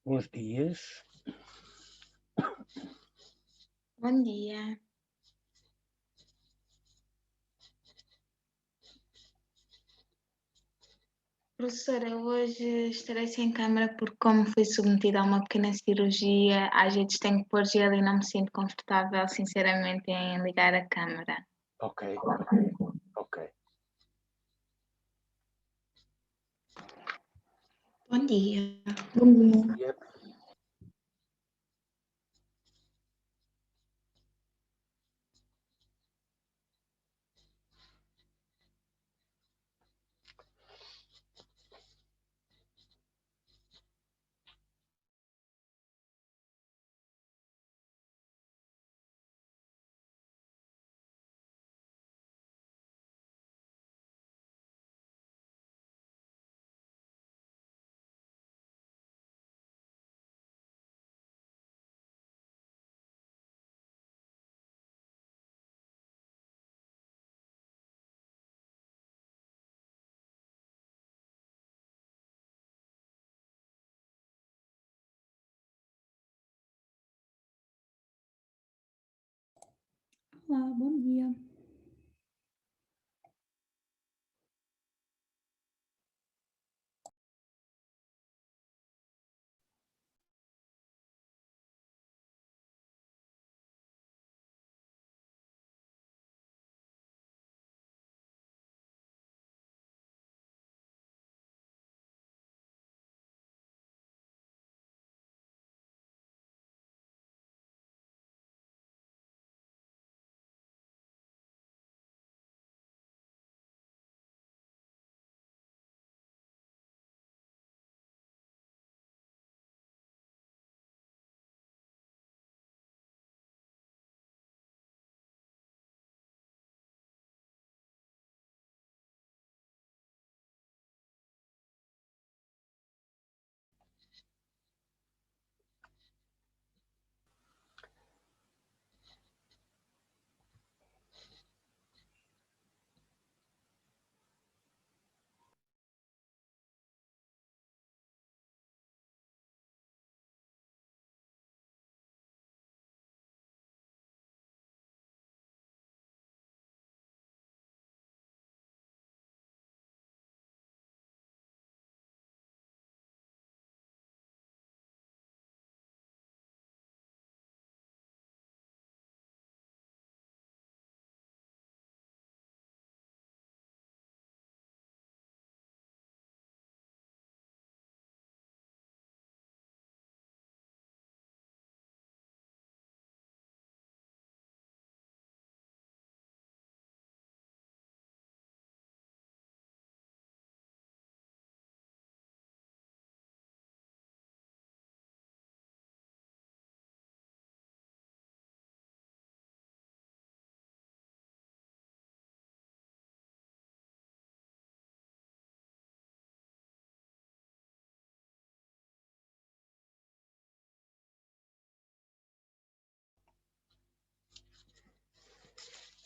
Bons dias. Bom dia. Professora, eu hoje estarei sem câmara porque, como fui submetida a uma pequena cirurgia, às vezes tenho que pôr gelo e não me sinto confortável, sinceramente, em ligar a câmara. Ok, ok. Bom dia. Dia. Olá, bom dia.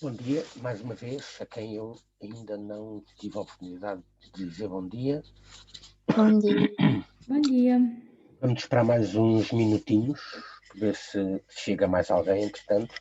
Bom dia, mais uma vez, a quem eu ainda não tive a oportunidade de dizer bom dia. Bom dia. Bom dia. Vamos esperar mais uns minutinhos, ver se chega mais alguém, entretanto.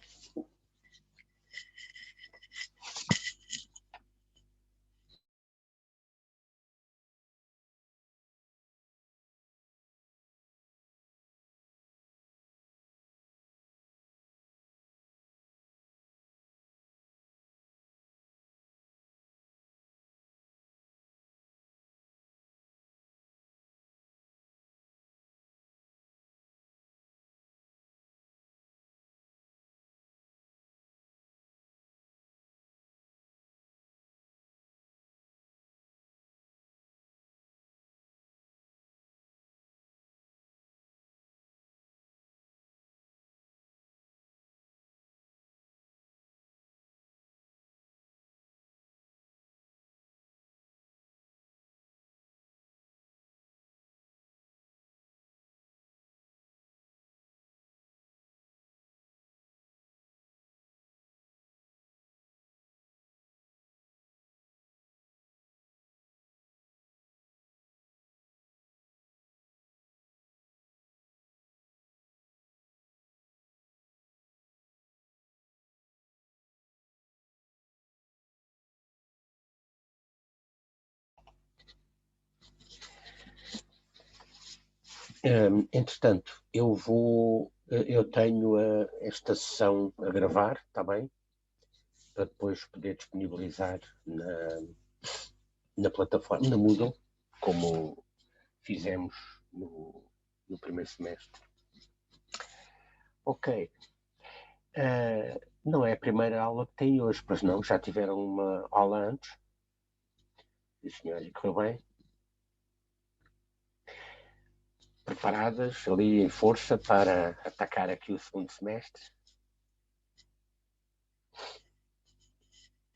Entretanto, eu tenho esta sessão a gravar, está bem? Para depois poder disponibilizar na plataforma, na Moodle, como fizemos no primeiro semestre. Ok. Não é a primeira aula que tem hoje, pois não? Já tiveram uma aula antes? Sim, senhor, e correu bem? Preparadas ali em força para atacar aqui o segundo semestre?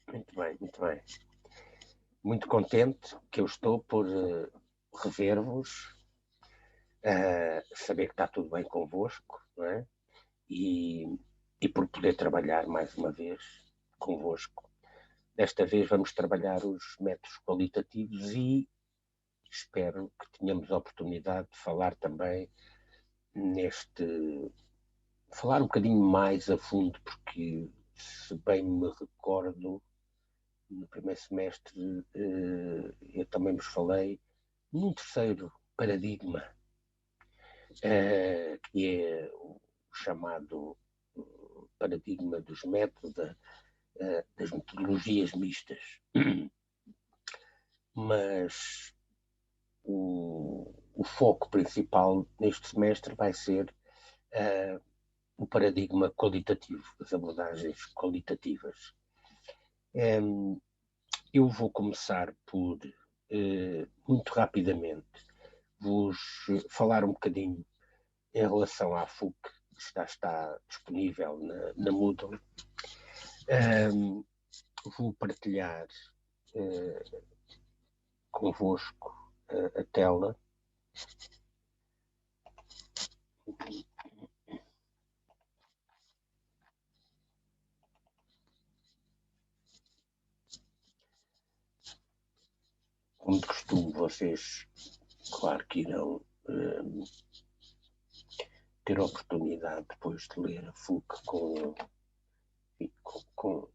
Muito bem, muito bem. Muito contente que eu estou por rever-vos, saber que está tudo bem convosco, não é? E por poder trabalhar mais uma vez convosco. Desta vez vamos trabalhar os métodos qualitativos e espero que tenhamos a oportunidade de falar também falar um bocadinho mais a fundo, porque se bem me recordo, no primeiro semestre eu também vos falei num terceiro paradigma, que é o chamado paradigma dos métodos, das metodologias mistas. Mas o foco principal neste semestre vai ser o paradigma qualitativo, as abordagens qualitativas. Eu vou começar por, muito rapidamente, vos falar um bocadinho em relação à FUC, que já está disponível na Moodle. Vou partilhar convosco a tela. Como de costume, vocês, claro que irão ter a oportunidade depois de ler a FUC com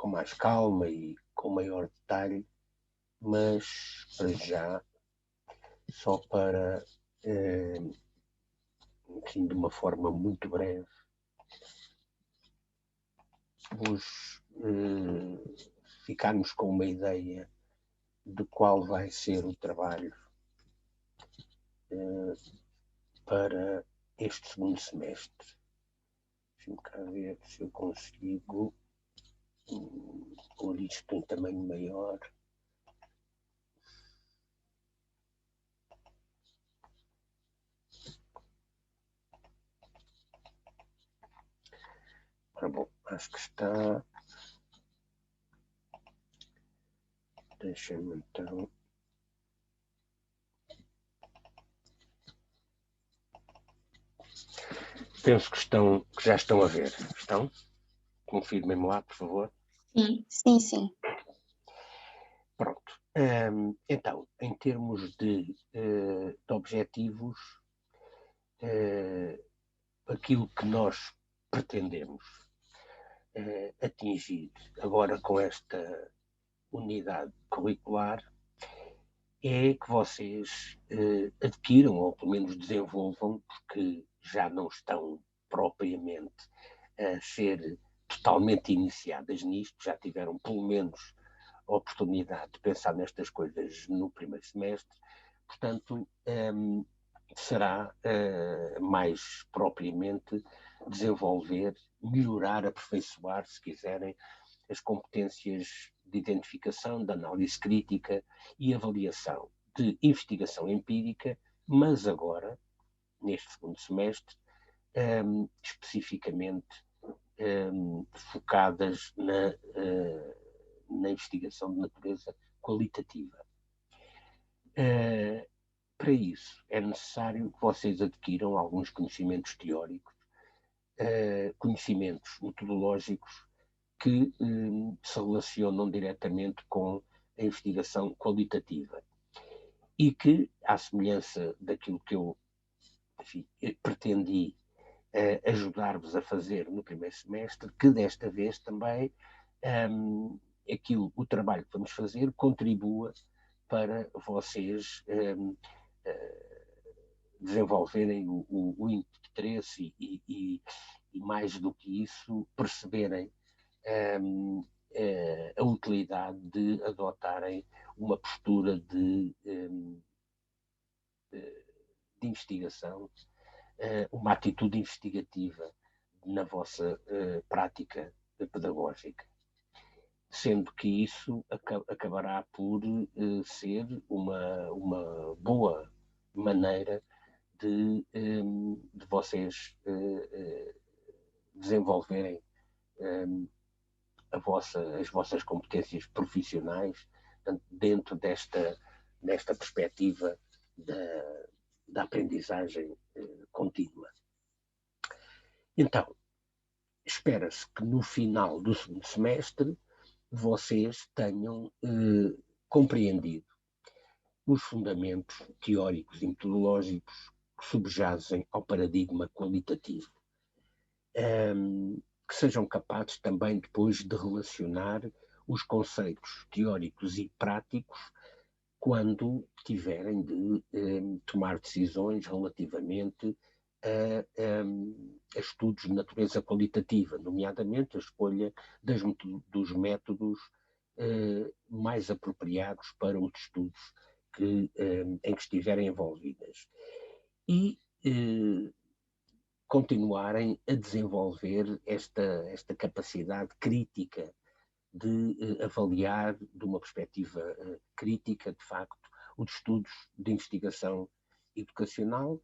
mais calma e com maior detalhe, mas para já, só para, enfim, de uma forma muito breve, vos ficarmos com uma ideia de qual vai ser o trabalho para este segundo semestre. Deixa-me cá ver se eu consigo pôr isto em tamanho maior. Bom, acho que está. Deixa-me então. Penso que já estão a ver. Estão? Confirmem-me lá, por favor. Sim. Sim, sim. Pronto. Então, em termos de objetivos, aquilo que nós pretendemos atingir agora com esta unidade curricular é que vocês adquiram, ou pelo menos desenvolvam, porque já não estão propriamente a ser totalmente iniciadas nisto, já tiveram pelo menos a oportunidade de pensar nestas coisas no primeiro semestre, portanto, será mais propriamente desenvolver, melhorar, aperfeiçoar, se quiserem, as competências de identificação, de análise crítica e avaliação de investigação empírica, mas agora, neste segundo semestre, especificamente focadas na investigação de natureza qualitativa. Para isso, é necessário que vocês adquiram alguns conhecimentos teóricos, conhecimentos metodológicos que se relacionam diretamente com a investigação qualitativa e que, à semelhança daquilo que eu pretendi ajudar-vos a fazer no primeiro semestre, que desta vez também o trabalho que vamos fazer contribua para vocês desenvolverem o interesse e, mais do que isso, perceberem a utilidade de adotarem uma postura de investigação, uma atitude investigativa na vossa prática pedagógica, sendo que isso acabará por ser uma boa maneira de vocês desenvolverem as vossas competências profissionais dentro desta perspectiva da aprendizagem contínua. Então, espera-se que no final do segundo semestre vocês tenham compreendido os fundamentos teóricos e metodológicos que subjazem ao paradigma qualitativo, que sejam capazes também depois de relacionar os conceitos teóricos e práticos quando tiverem de tomar decisões relativamente a estudos de natureza qualitativa, nomeadamente a escolha dos métodos mais apropriados para os estudos em que estiverem envolvidas. E continuarem a desenvolver esta capacidade crítica de avaliar de uma perspectiva crítica, de facto, os estudos de investigação educacional,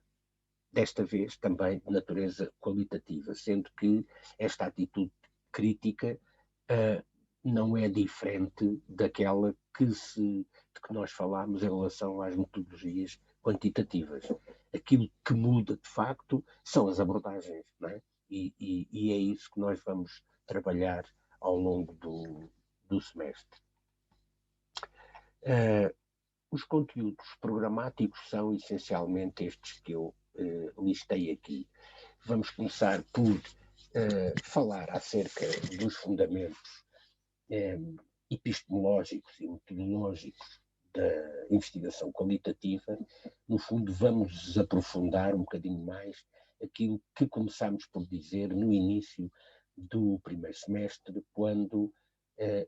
desta vez também de natureza qualitativa, sendo que esta atitude crítica não é diferente daquela de que nós falámos em relação às metodologias quantitativas. Aquilo que muda, de facto, são as abordagens, não é? E é isso que nós vamos trabalhar ao longo do semestre. Os conteúdos programáticos são essencialmente estes que eu listei aqui. Vamos começar por falar acerca dos fundamentos epistemológicos e metodológicos da investigação qualitativa. No fundo, vamos aprofundar um bocadinho mais aquilo que começámos por dizer no início do primeiro semestre, quando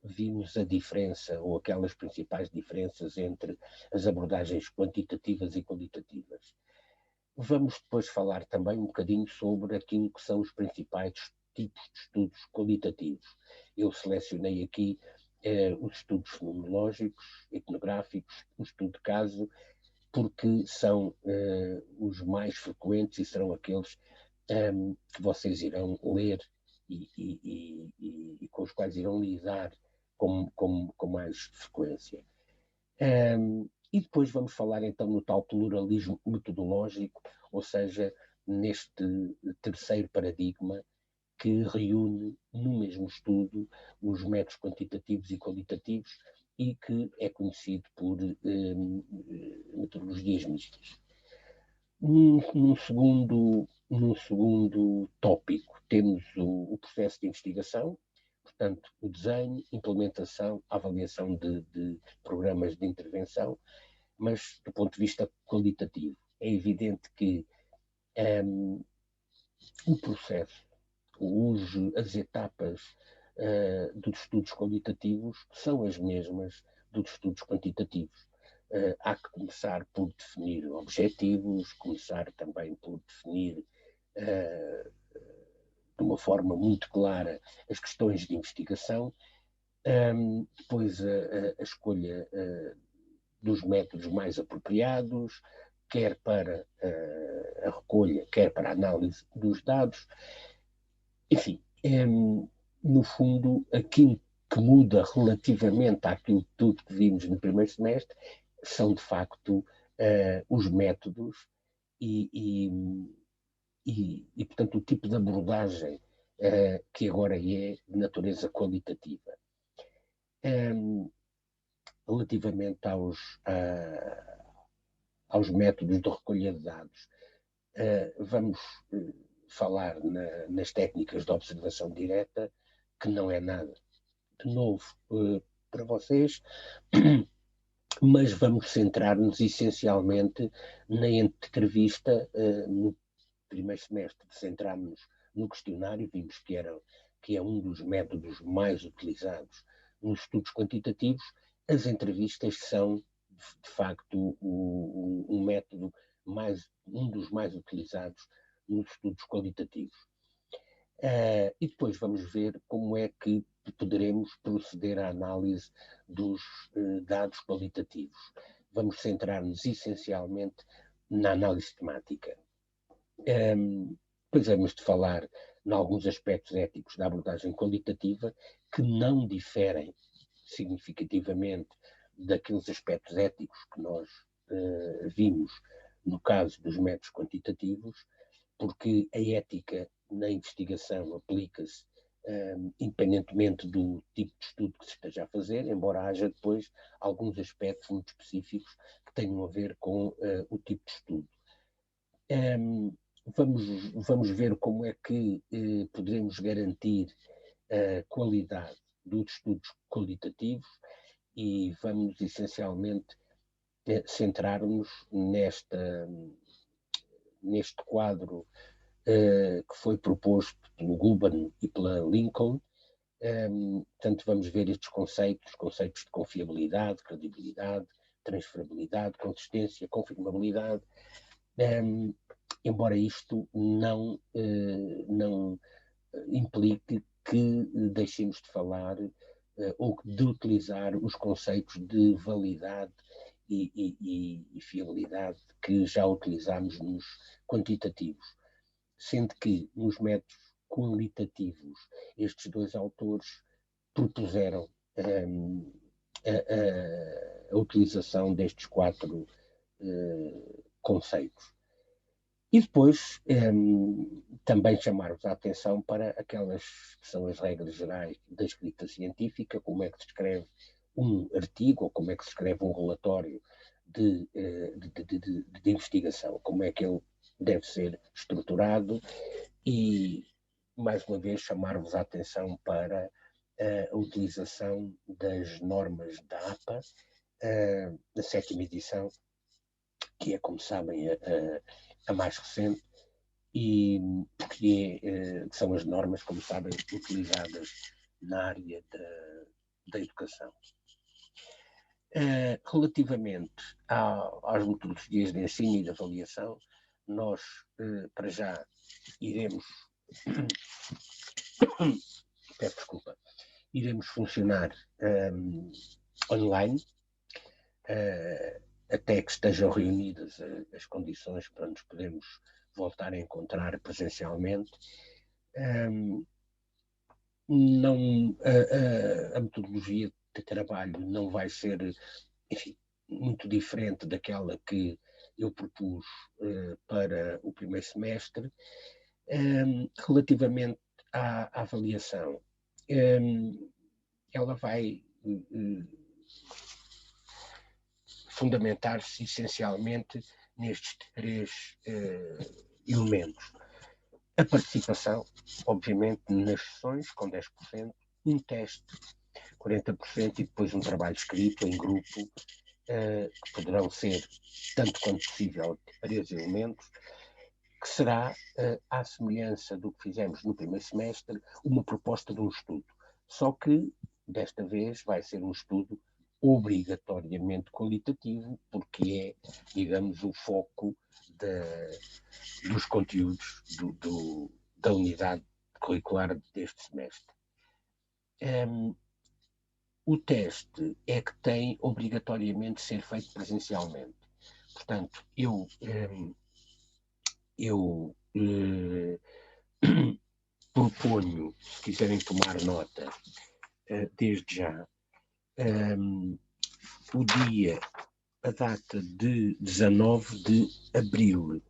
vimos a diferença, ou aquelas principais diferenças entre as abordagens quantitativas e qualitativas. Vamos depois falar também um bocadinho sobre aquilo que são os principais tipos de estudos qualitativos. Eu selecionei aqui os estudos fenomenológicos, etnográficos, o estudo de caso, porque são os mais frequentes e serão aqueles que vocês irão ler e com os quais irão lidar com mais frequência. E depois vamos falar então no tal pluralismo metodológico, ou seja, neste terceiro paradigma que reúne no mesmo estudo os métodos quantitativos e qualitativos e que é conhecido por metodologias mistas. Num segundo tópico, temos o processo de investigação, portanto, o desenho, implementação, avaliação de programas de intervenção, mas do ponto de vista qualitativo. É evidente que o processo, as etapas dos estudos qualitativos são as mesmas dos estudos quantitativos. Há que começar por definir objetivos, começar também por definir de uma forma muito clara as questões de investigação, depois a escolha dos métodos mais apropriados, quer para a recolha, quer para a análise dos dados. Enfim, no fundo, aquilo que muda relativamente àquilo tudo que vimos no primeiro semestre são, de facto, os métodos e, portanto, o tipo de abordagem que agora é de natureza qualitativa. Relativamente aos métodos de recolha de dados, vamos falar nas técnicas de observação direta, que não é nada de novo para vocês. mas vamos centrar-nos essencialmente na entrevista. No primeiro semestre centrámos-nos no questionário, vimos que é um dos métodos mais utilizados nos estudos quantitativos. As entrevistas são, de facto, um método um dos mais utilizados nos estudos qualitativos. E depois vamos ver como é que poderemos proceder à análise dos dados qualitativos. Vamos centrar-nos essencialmente na análise temática. Depois vamos de falar em alguns aspectos éticos da abordagem qualitativa que não diferem significativamente daqueles aspectos éticos que nós vimos no caso dos métodos quantitativos, porque a ética na investigação aplica-se independentemente do tipo de estudo que se esteja a fazer, embora haja depois alguns aspectos muito específicos que tenham a ver com o tipo de estudo. Vamos ver como é que poderemos garantir a qualidade dos estudos qualitativos e vamos essencialmente centrar-nos neste quadro que foi proposto pelo Guban e pela Lincoln. Portanto, vamos ver estes conceitos de confiabilidade, credibilidade, transferabilidade, consistência, confirmabilidade, embora isto não implique que deixemos de falar ou de utilizar os conceitos de validade e fiabilidade que já utilizamos nos quantitativos, sendo que nos métodos qualitativos estes dois autores propuseram a utilização destes 4 conceitos. E depois também chamar-vos a atenção para aquelas que são as regras gerais da escrita científica, como é que se escreve um artigo ou como é que se escreve um relatório de investigação, como é que ele deve ser estruturado e, mais uma vez, chamar-vos a atenção para a utilização das normas da APA, da 7ª edição, que é, como sabem, a mais recente, e que são as normas, como sabem, utilizadas na área da educação. Relativamente às metodologias de ensino e de avaliação, nós, para já, iremos funcionar online, até que estejam reunidas as condições para nos podermos voltar a encontrar presencialmente. A metodologia de trabalho não vai ser, enfim, muito diferente daquela que eu propus para o primeiro semestre. Relativamente à avaliação, ela vai fundamentar-se essencialmente nestes 3 elementos. A participação, obviamente, nas sessões, com 10%, um teste, 40%, e depois um trabalho escrito em grupo, que poderão ser, tanto quanto possível, 3 elementos, que será, à semelhança do que fizemos no primeiro semestre, uma proposta de um estudo. Só que, desta vez, vai ser um estudo obrigatoriamente qualitativo, porque é, digamos, o foco dos conteúdos da unidade curricular deste semestre. O teste é que tem obrigatoriamente de ser feito presencialmente. Portanto, eu proponho, se quiserem tomar nota, desde já, a data de 19 de abril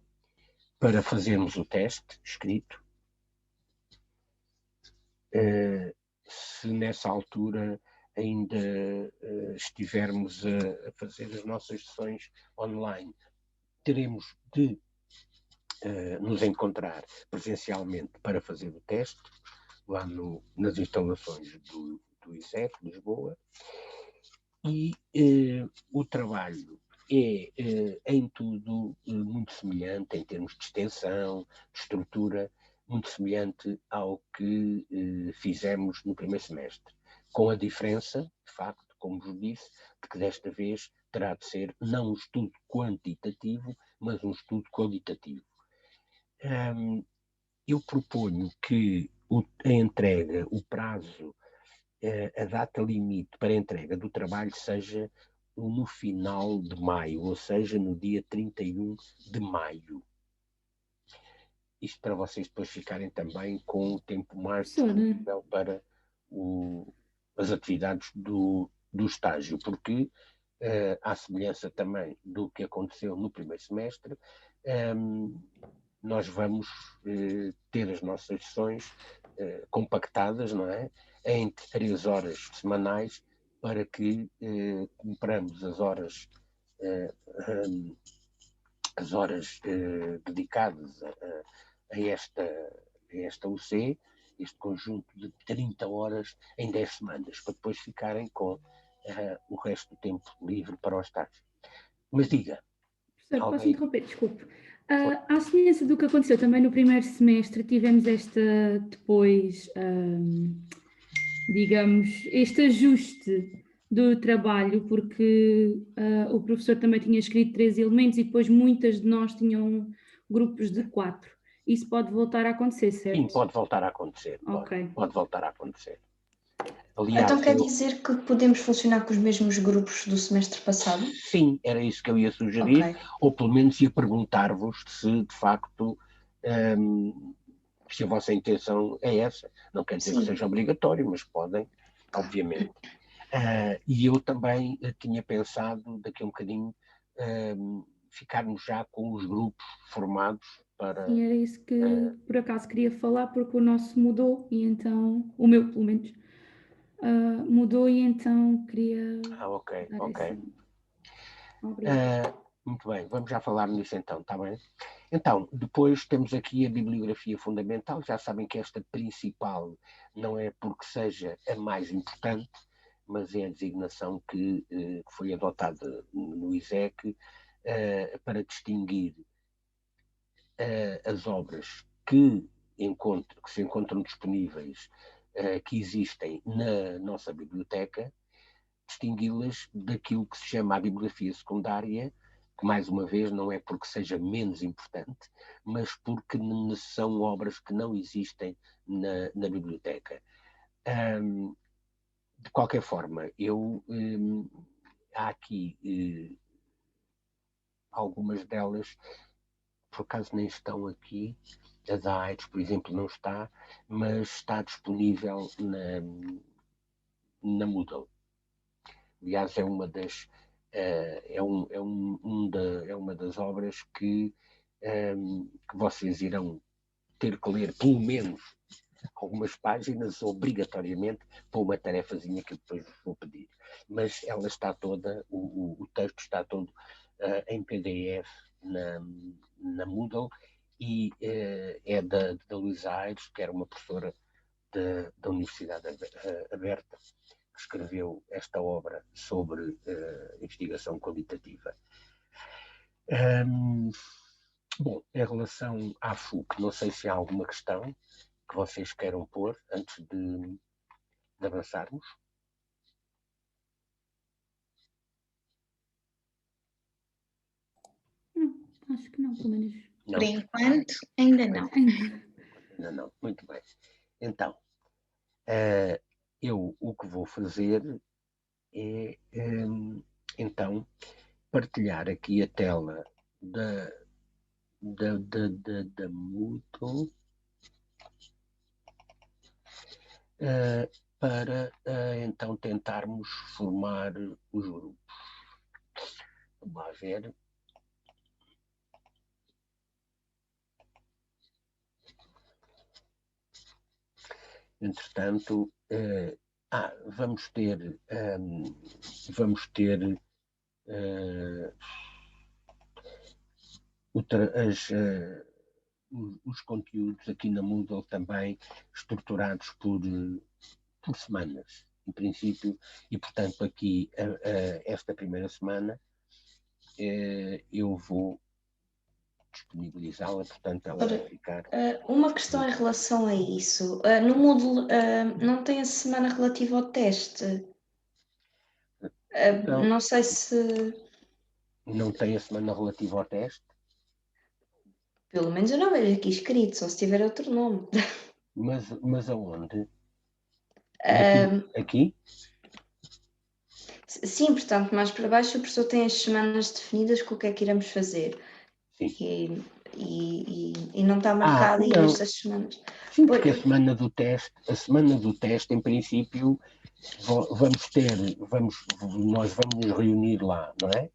para fazermos o teste escrito. Se nessa altura ainda estivermos a fazer as nossas sessões online, teremos de nos encontrar presencialmente para fazer o teste, lá nas instalações do ISEC, Lisboa. E o trabalho é, em tudo, muito semelhante, em termos de extensão, de estrutura, muito semelhante ao que fizemos no primeiro semestre, com a diferença, de facto, como vos disse, de que desta vez terá de ser não um estudo quantitativo, mas um estudo qualitativo. Eu proponho que a entrega, o prazo, a data limite para a entrega do trabalho seja no final de maio, ou seja, no dia 31 de maio. Isto para vocês depois ficarem também com o tempo mais disponível para as atividades do estágio, porque, à semelhança também do que aconteceu no primeiro semestre, nós vamos ter as nossas sessões compactadas, não é? Entre 3 horas semanais, para que cumpramos as horas dedicadas a esta UC, este conjunto de 30 horas em 10 semanas, para depois ficarem com o resto do tempo livre para o estágio. Mas diga. Professor, posso interromper? Desculpe. À semelhança do que aconteceu também no primeiro semestre, tivemos depois, digamos, este ajuste do trabalho, porque o professor também tinha escrito 3 elementos e depois muitas de nós tinham grupos de 4. Isso pode voltar a acontecer, certo? Sim, pode voltar a acontecer. Okay. Pode voltar a acontecer. Aliás, então quer dizer que podemos funcionar com os mesmos grupos do semestre passado? Sim, era isso que eu ia sugerir, ou pelo menos ia perguntar-vos se de facto se a vossa intenção é essa. Não quer dizer que seja obrigatório, mas podem, obviamente. E eu também tinha pensado daqui a um bocadinho ficarmos já com os grupos formados para... Sim, era isso que por acaso queria falar, porque o nosso mudou e então, o meu pelo menos, mudou e então queria... ok. Muito bem, vamos já falar nisso então, está bem? Então, depois temos aqui a bibliografia fundamental. Já sabem que esta principal não é porque seja a mais importante, mas é a designação que foi adotada no ISEC para distinguir as obras que se encontram disponíveis, que existem na nossa biblioteca, distingui-las daquilo que se chama a bibliografia secundária, que mais uma vez não é porque seja menos importante, mas porque são obras que não existem na biblioteca. De qualquer forma, há aqui algumas delas, por acaso nem estão aqui. A da AIDS, por exemplo, não está, mas está disponível na Moodle. Aliás, é uma das uma das obras que vocês irão ter que ler pelo menos algumas páginas, obrigatoriamente, para uma tarefazinha que eu depois vou pedir. Mas ela está toda, o texto está todo em PDF na Moodle, e é da Luísa Aires, que era uma professora da Universidade Aberta, que escreveu esta obra sobre investigação qualitativa. Bom, em relação à FUC, não sei se há alguma questão que vocês queiram pôr antes de avançarmos. Não, acho que não, pelo menos. Não. Por enquanto, ainda não. Ainda não, muito bem. Então, eu o que vou fazer é, então, partilhar aqui a tela da Moodle para então tentarmos formar os grupos. Vamos lá ver. Entretanto, vamos ter os conteúdos aqui na Moodle também estruturados por semanas. em princípio, e portanto aqui, esta primeira semana, eu vou disponibilizá-la, portanto ela vai ficar... Uma questão em relação a isso. No Moodle não tem a semana relativa ao teste? Não sei se... Não tem a semana relativa ao teste? Pelo menos eu não vejo aqui escrito, só se tiver outro nome. Mas aonde? Ah, Aqui? sim, portanto, mais para baixo o professor tem as semanas definidas com o que é que iremos fazer. Sim. E não está marcado aí não. estas semanas. Sim, porque a semana do teste, em princípio, nós vamos nos reunir lá, não é?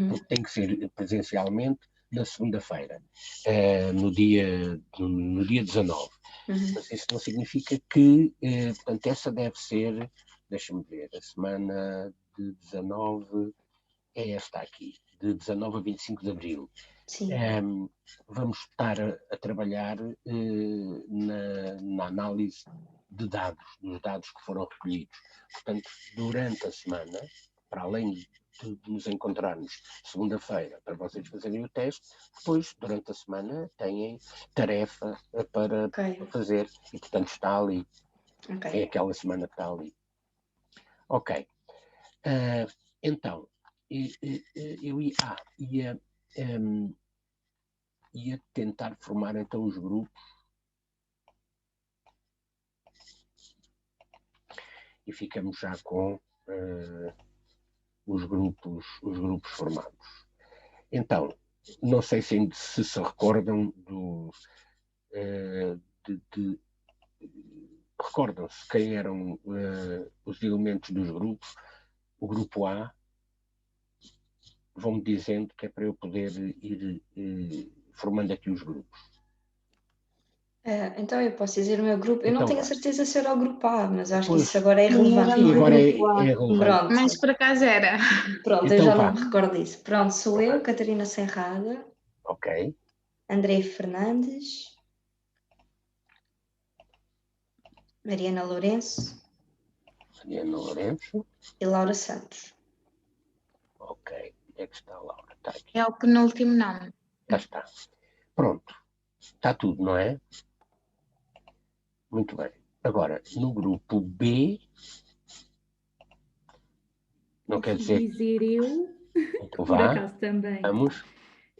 Porque tem que ser presencialmente na segunda-feira, no dia 19. Mas isso não significa que, portanto, essa deve ser, deixa-me ver, a semana de 19 é esta aqui, de 19 a 25 de abril. Sim. Vamos estar a trabalhar na análise de dados, dos dados que foram recolhidos. Portanto, durante a semana, para além de nos encontrarmos segunda-feira para vocês fazerem o teste, depois, durante a semana, têm tarefa para fazer e, portanto, está ali. É aquela semana que está ali. Ok. Então, eu ia tentar formar então os grupos e ficamos já com os grupos formados. Então, não sei se recordam recordam-se quem eram os elementos dos grupos. O grupo A, vão-me dizendo que é para eu poder ir formando aqui os grupos. Então eu posso dizer o meu grupo. Eu não tenho a certeza se era o grupo A, mas acho que isso agora é Sim, relevante. Sim, agora é relevante. Pronto. Mas por acaso era. Pronto, Então eu já não me recordo disso. Pronto, sou eu, Catarina Serrada. Ok. André Fernandes. Mariana Lourenço. E Laura Santos. Ok. Onde é que está a Laura? Está aqui. É o penúltimo nome. Já está. Pronto. Está tudo, não é? Muito bem. Agora, no grupo B, não quer dizer... dizer eu, Então por acaso também. Vamos.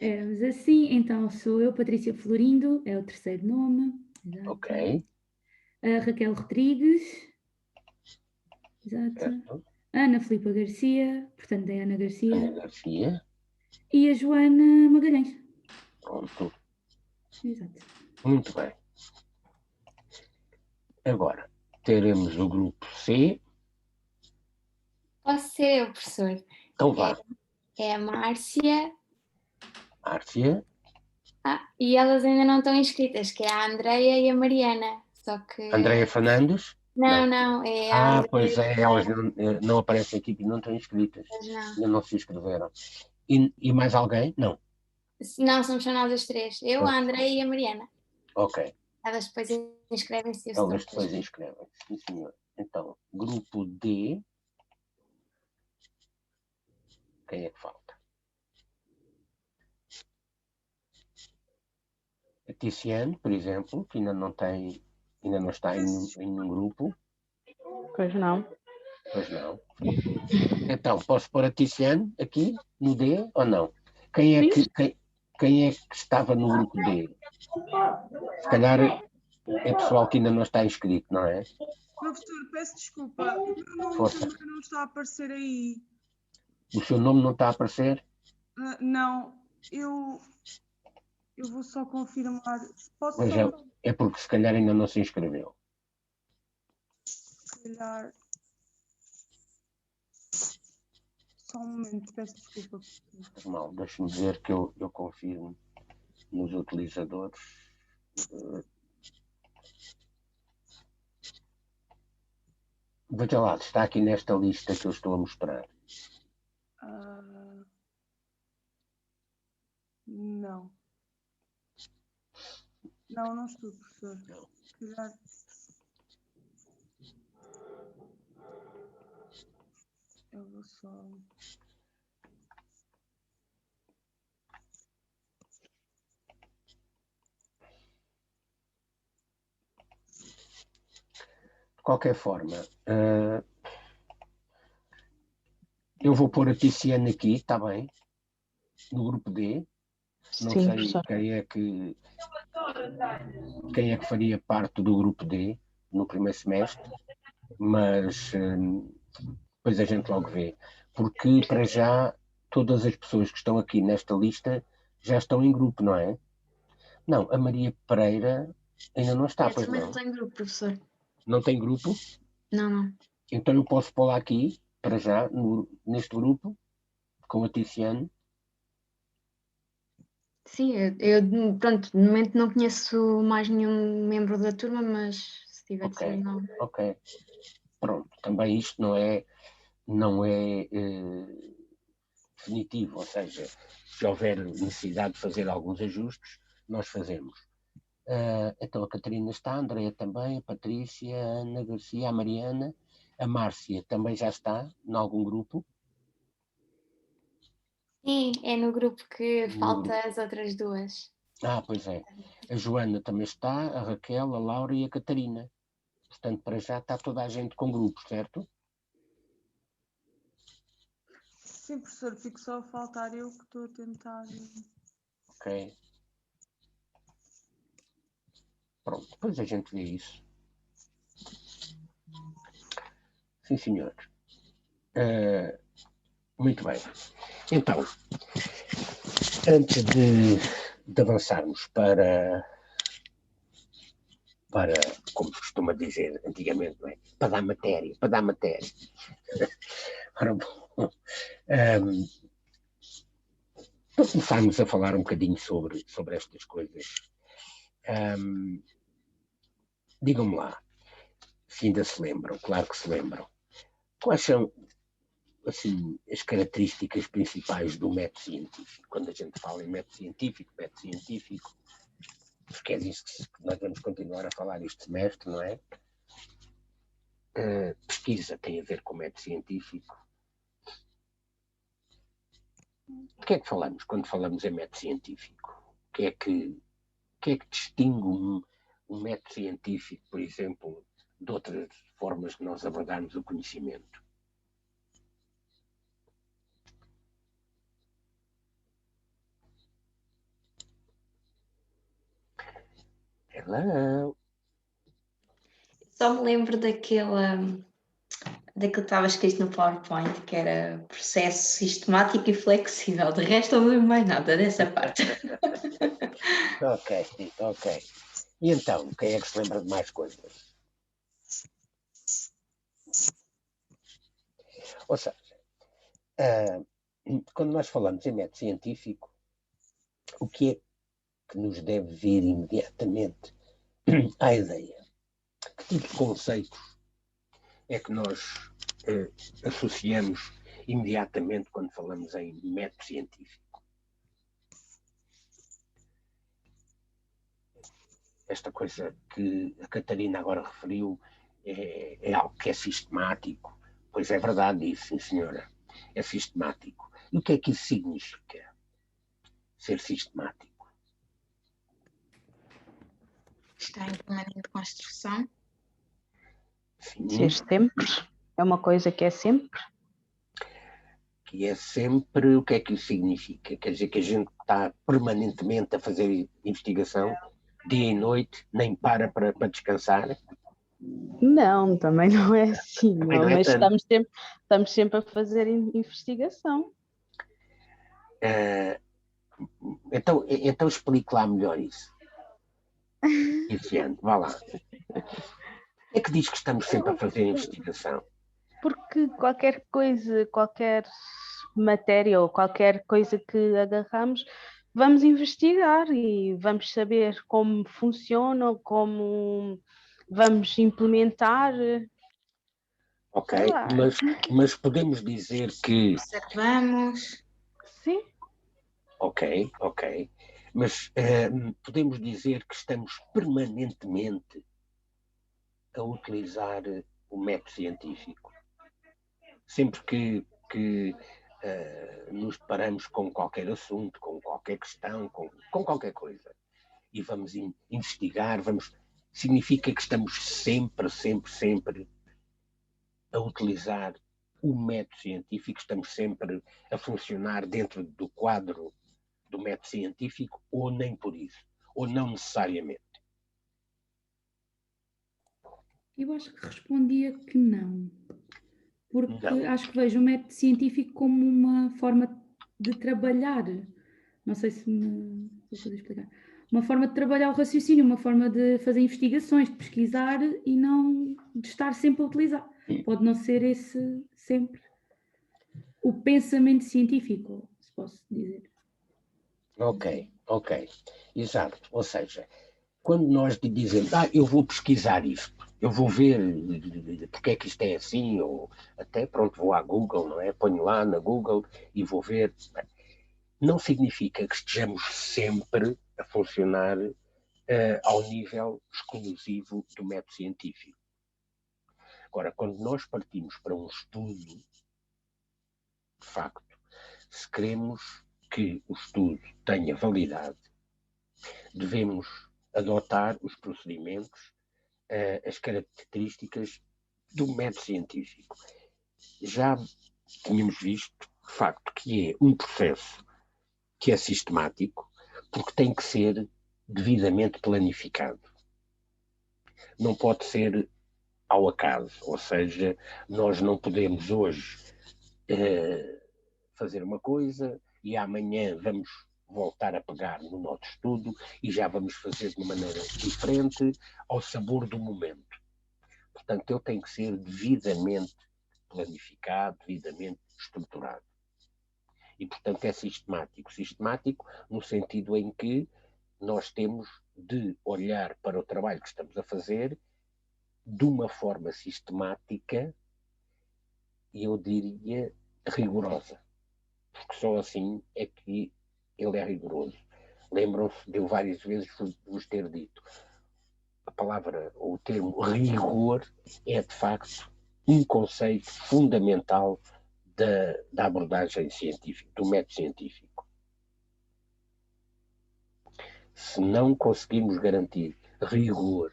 Mas assim, então sou eu, Patrícia Florindo, é o terceiro nome. Exato. Ok. A Raquel Rodrigues. Exato. Certo. Ana Filipa Garcia, portanto é Ana Garcia. Ana Garcia. E a Joana Magalhães. Pronto. Exato. Muito bem. Agora, teremos o grupo C. Posso ser eu, professor? Então vá. É a Márcia. Márcia. E elas ainda não estão inscritas, que é a Andreia e a Mariana. Só que... Andreia Fernandes. Não, é a pois é, elas não aparecem aqui porque não estão inscritas. Ainda não se inscreveram. E mais alguém? Não. Não, somos só nós as três. Eu, a Andreia e a Mariana. Ok. Elas depois inscrevem-se. Elas depois inscrevem-se. Sim, senhor. Então, grupo D. Quem é que falta? A Ticiane, por exemplo, que ainda não está em nenhum grupo. Pois não. Pois não. Então, posso pôr a Ticiane aqui no D ou não? Quem é que estava no grupo D? Se calhar é pessoal que ainda não está inscrito, não é? Professor, peço desculpa, o meu nome também não está a aparecer aí. O seu nome não está a aparecer? Não, eu vou só confirmar. Posso Pois só... é porque se calhar ainda não se inscreveu. Se calhar... Só um momento, peço desculpa. Mal, deixa-me ver que eu confirmo nos utilizadores. Veja lá, está aqui nesta lista que eu estou a mostrar. Não. Não estou, professor. Se calhar... Eu vou só. De qualquer forma, eu vou pôr a Tiziane aqui, está bem? No grupo D. Não Sim, sei professor. quem é que faria parte do grupo D no primeiro semestre, mas depois a gente logo vê. Porque, para já, todas as pessoas que estão aqui nesta lista já estão em grupo, não é? Não, a Maria Pereira ainda não está, Eu pois também não? não tenho grupo, professor. Não tem grupo? Não, não. Então eu posso pô-la aqui, para já, neste grupo, com a Tiziane. Sim, pronto, no momento não conheço mais nenhum membro da turma, mas se tiver de ser, Ok, não. ok. Pronto, também isto não é definitivo, ou seja, se houver necessidade de fazer alguns ajustes, nós fazemos. Então a Catarina está, a Andréia também, a Patrícia, a Ana Garcia, a Mariana, a Márcia também já está em algum grupo. Sim, é no grupo que No falta grupo. as outras duas. Pois é. A Joana também está, a Raquel, a Laura e a Catarina. Portanto, para já está toda a gente com grupos, certo? Sim, professor, fico só a faltar eu que estou a tentar. Ok. Pronto, depois a gente vê isso. Sim, senhor. Muito bem. Então, antes de avançarmos para, como se costuma dizer antigamente, não é? Para dar matéria. Ora, bom, para começarmos a falar um bocadinho sobre estas coisas, digam-me lá, se ainda se lembram, claro que se lembram, quais são assim, as características principais do método científico? Quando a gente fala em método científico, porque é disso que nós vamos continuar a falar este semestre, não é? Pesquisa tem a ver com método científico. O que é que falamos quando falamos em método científico? O que é que distingue um método científico, por exemplo, de outras formas de nós abordarmos o conhecimento? Hello. Só me lembro daquilo que estava escrito no PowerPoint, que era processo sistemático e flexível. De resto, não me lembro mais nada dessa parte. Ok. E então, quem é que se lembra de mais coisas? Ou seja, quando nós falamos em método científico, o que é que nos deve vir imediatamente à ideia? Que tipo de conceitos é que nós associamos imediatamente quando falamos em método científico? Esta coisa que a Catarina agora referiu é algo que é sistemático. Pois é verdade isso, sim senhora. É sistemático. E o que é que isso significa? Ser sistemático. Está em permanente construção. Sim. Ser sempre. É uma coisa que é sempre. Que é sempre, o que é que isso significa? Quer dizer que a gente está permanentemente a fazer investigação, dia e noite, nem para descansar? Não, também não é assim, Também não é mas tanto. estamos sempre a fazer investigação. Então explique lá melhor isso. Luciano, vá lá. É que diz que estamos sempre a fazer investigação. Porque qualquer coisa, qualquer matéria ou qualquer coisa que agarramos, vamos investigar e vamos saber como funciona, como vamos implementar, Ok, sei lá. mas podemos dizer que... Observamos. Sim, Ok. Mas podemos dizer que estamos permanentemente a utilizar o método científico. sempre que nos deparamos com qualquer assunto, com qualquer questão, com qualquer coisa, e vamos investigar, significa que estamos sempre a utilizar o método científico, estamos sempre a funcionar dentro do quadro do método científico, ou nem por isso, ou não necessariamente. Eu acho que respondia que não, porque Não. acho que vejo o método científico como uma forma de trabalhar, não sei se me vou poder explicar, uma forma de trabalhar o raciocínio, uma forma de fazer investigações, de pesquisar e não de estar sempre a utilizar. Pode não ser esse sempre o pensamento científico, se posso dizer. Ok, exato. Ou seja, quando nós dizemos, eu vou pesquisar isto, eu vou ver porque é que isto é assim, ou até, pronto, vou à Google, não é? Ponho lá na Google e vou ver. Não significa que estejamos sempre a funcionar ao nível exclusivo do método científico. Agora, quando nós partimos para um estudo, de facto, se queremos que o estudo tenha validade, devemos adotar os procedimentos, as características do método científico. Já tínhamos visto, de facto, que é um processo que é sistemático, porque tem que ser devidamente planificado. Não pode ser ao acaso, ou seja, nós não podemos hoje fazer uma coisa e amanhã vamos voltar a pegar no nosso estudo e já vamos fazer de uma maneira diferente ao sabor do momento. Portanto, ele tem que ser devidamente planificado, devidamente estruturado. E, portanto, é sistemático. Sistemático no sentido em que nós temos de olhar para o trabalho que estamos a fazer de uma forma sistemática e, eu diria, rigorosa. Porque só assim é que ele é rigoroso. Lembram-se de eu várias vezes vos ter dito. A palavra, ou o termo rigor, é de facto um conceito fundamental da abordagem científica, do método científico. Se não conseguirmos garantir rigor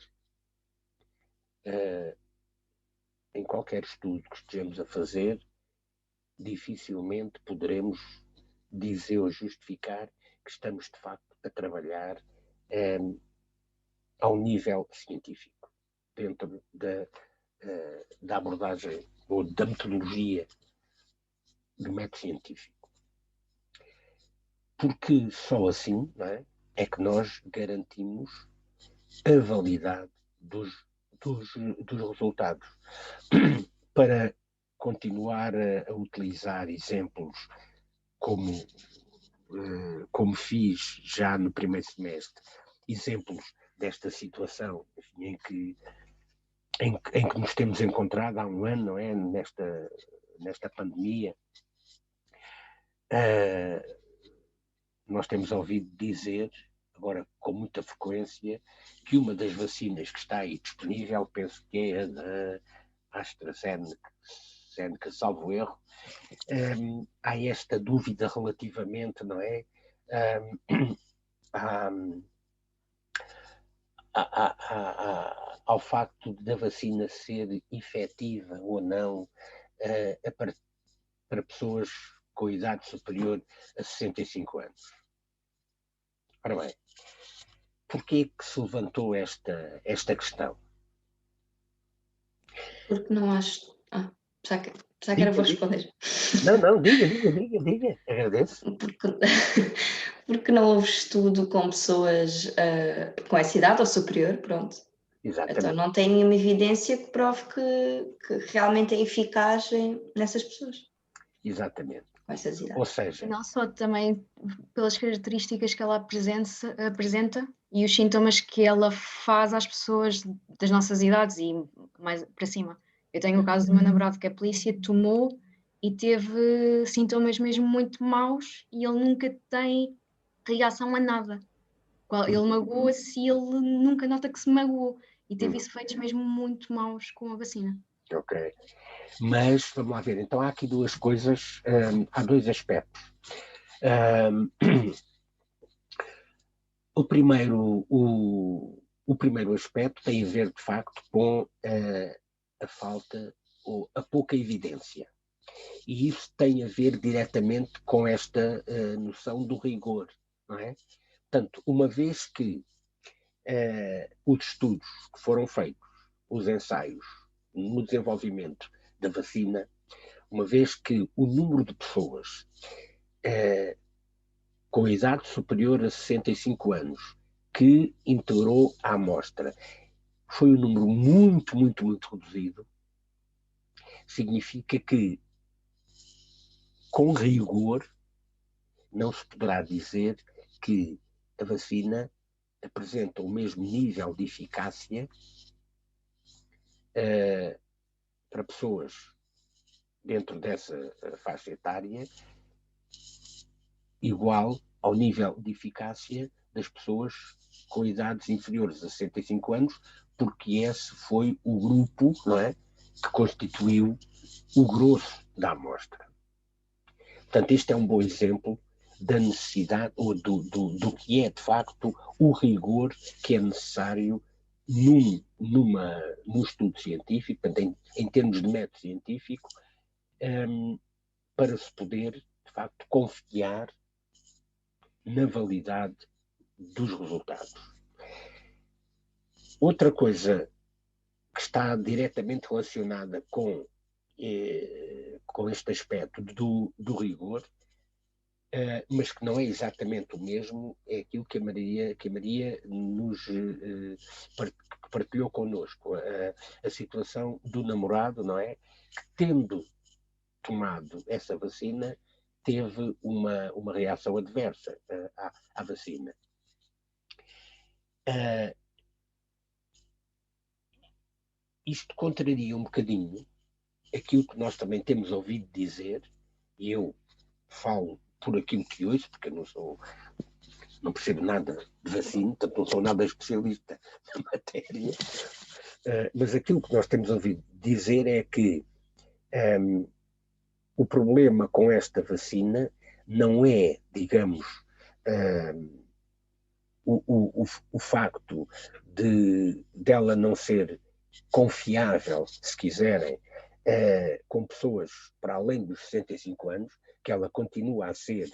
em qualquer estudo que estejamos a fazer, dificilmente poderemos dizer ou justificar que estamos de facto a trabalhar ao nível científico, dentro da abordagem ou da metodologia do método científico. Porque só assim, não é que nós garantimos a validade dos resultados. Para continuar a utilizar exemplos como fiz já no primeiro semestre, exemplos desta situação em que nos temos encontrado há um ano, não é? Nesta pandemia, nós temos ouvido dizer, agora com muita frequência, que uma das vacinas que está aí disponível, penso que é a da AstraZeneca, salvo erro, há esta dúvida relativamente, não é? Ao facto da vacina ser efetiva ou não para pessoas com idade superior a 65 anos. Ora bem, porquê que se levantou esta questão? Porque não acho... já que era vou responder. Não, diga, agradeço. Porque não houve estudo com pessoas com essa idade ou superior, pronto. Exatamente. Então não tem nenhuma evidência que prove que realmente é eficaz nessas pessoas. Exatamente. Com essas idades. Ou seja... Não só também pelas características que ela apresenta e os sintomas que ela faz às pessoas das nossas idades e mais para cima. Eu tenho o caso do meu namorado que é polícia, tomou e teve sintomas mesmo muito maus e ele nunca tem reação a nada. Ele magoa-se e ele nunca nota que se magoou e teve efeitos mesmo muito maus com a vacina. Ok? Mas, vamos lá ver, então há aqui duas coisas, há dois aspectos. O primeiro aspecto tem a ver, de facto, com a falta ou a pouca evidência. E isso tem a ver diretamente com esta noção do rigor, não é? Portanto, uma vez que os estudos que foram feitos, os ensaios no desenvolvimento da vacina, uma vez que o número de pessoas com idade superior a 65 anos que integrou a amostra foi um número muito, muito, muito reduzido, significa que, com rigor, não se poderá dizer que a vacina apresenta o mesmo nível de eficácia para pessoas dentro dessa faixa etária igual ao nível de eficácia das pessoas com idades inferiores a 65 anos, porque esse foi o grupo, não é, que constituiu o grosso da amostra. Portanto, este é um bom exemplo da necessidade, ou do que é, de facto, o rigor que é necessário num estudo científico, portanto, em termos de método científico, para se poder, de facto, confiar na validade dos resultados. Outra coisa que está diretamente relacionada com este aspecto do rigor, mas que não é exatamente o mesmo, é aquilo que a Maria nos partilhou connosco, a situação do namorado, não é? Que, tendo tomado essa vacina, teve uma reação adversa à vacina. Isto contraria um bocadinho aquilo que nós também temos ouvido dizer, e eu falo por aquilo que ouço, porque eu não percebo nada de vacina, portanto não sou nada especialista na matéria, mas aquilo que nós temos ouvido dizer é que o problema com esta vacina não é, digamos, o facto dela não ser confiável, se quiserem, com pessoas para além dos 65 anos, que ela continua a ser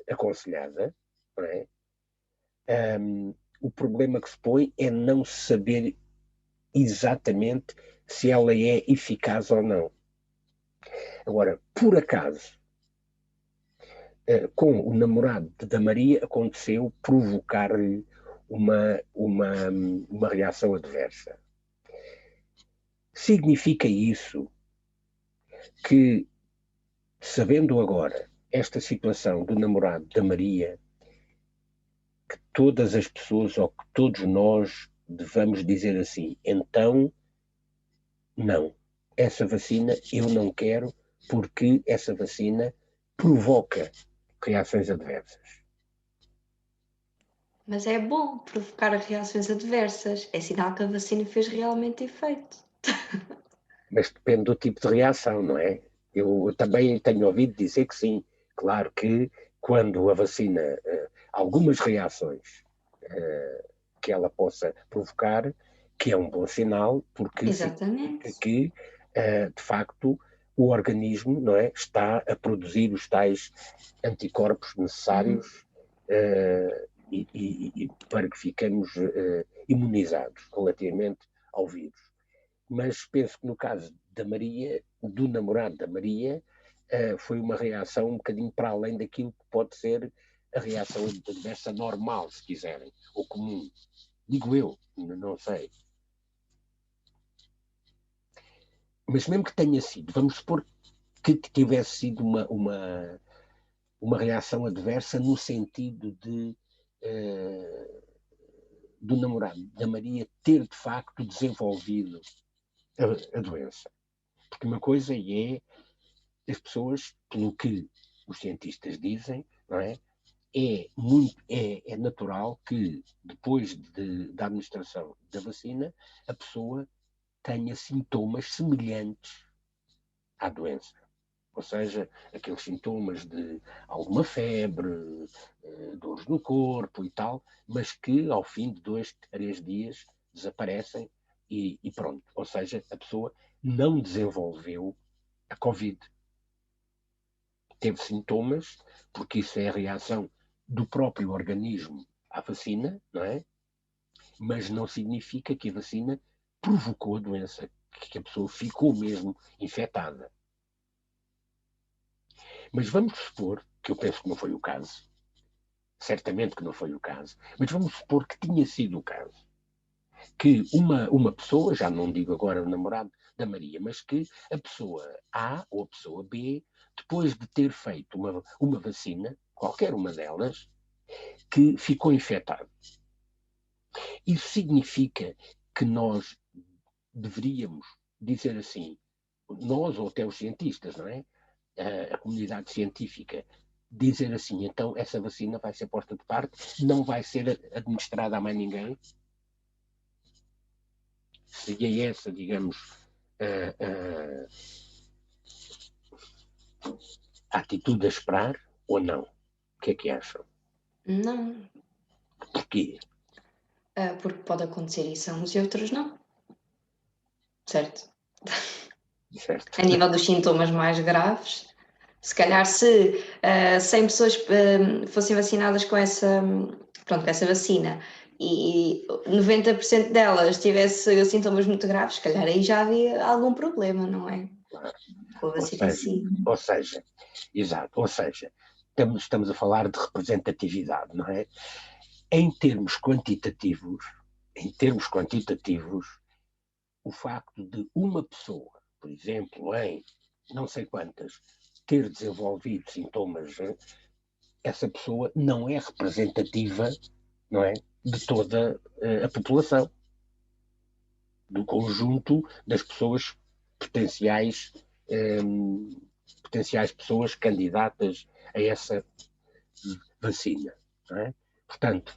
aconselhada, não é? O problema que se põe é não saber exatamente se ela é eficaz ou não. Agora, por acaso, com o namorado da Maria, aconteceu provocar-lhe uma reação adversa. Significa isso que, sabendo agora esta situação do namorado da Maria, que todas as pessoas, ou que todos nós, devamos dizer assim, então, não, essa vacina eu não quero, porque essa vacina provoca reações adversas. Mas é bom provocar reações adversas. É sinal que a vacina fez realmente efeito. Mas depende do tipo de reação, não é? Eu também tenho ouvido dizer que sim. Claro que quando a vacina, algumas reações que ela possa provocar, que é um bom sinal, porque significa que, de facto, o organismo, não é, está a produzir os tais anticorpos necessários e para que fiquemos imunizados relativamente ao vírus. Mas penso que no caso da Maria, do namorado da Maria, foi uma reação um bocadinho para além daquilo que pode ser a reação adversa normal, se quiserem, ou comum. Digo eu, não sei. Mas mesmo que tenha sido, vamos supor que tivesse sido uma reação adversa no sentido de do namorado da Maria ter de facto desenvolvido a doença. Porque uma coisa é as pessoas, pelo que os cientistas dizem, não é? é natural que, depois da administração da vacina, a pessoa tenha sintomas semelhantes à doença. Ou seja, aqueles sintomas de alguma febre, dores no corpo e tal, mas que ao fim de 2, 3 dias desaparecem e pronto. Ou seja, a pessoa não desenvolveu a Covid. Teve sintomas, porque isso é a reação do próprio organismo à vacina, não é? Mas não significa que a vacina provocou a doença, que a pessoa ficou mesmo infectada. Mas vamos supor, que eu penso que não foi o caso, certamente que não foi o caso, mas vamos supor que tinha sido o caso, que uma pessoa, já não digo agora o namorado da Maria, mas que a pessoa A ou a pessoa B, depois de ter feito uma vacina, qualquer uma delas, que ficou infectada. Isso significa que nós deveríamos dizer assim, nós ou até os cientistas, não é? A comunidade científica, dizer assim, então essa vacina vai ser posta de parte, não vai ser administrada a mais ninguém? Seria essa, digamos, a atitude a esperar ou não? O que é que acham? Não. Porquê? Porque pode acontecer isso a uns e outros não. Certo? Certo. A nível dos sintomas mais graves, se calhar se 100 pessoas fossem vacinadas com essa vacina e 90% delas tivesse sintomas muito graves, se calhar aí já havia algum problema, não é? Claro. Com a vacina em si. Ou seja, exato, ou seja, estamos a falar de representatividade, não é? Em termos quantitativos, o facto de uma pessoa, por exemplo, em não sei quantas, ter desenvolvido sintomas, essa pessoa não é representativa, não é, de toda a população, do conjunto das pessoas potenciais pessoas candidatas a essa vacina. Não é? Portanto,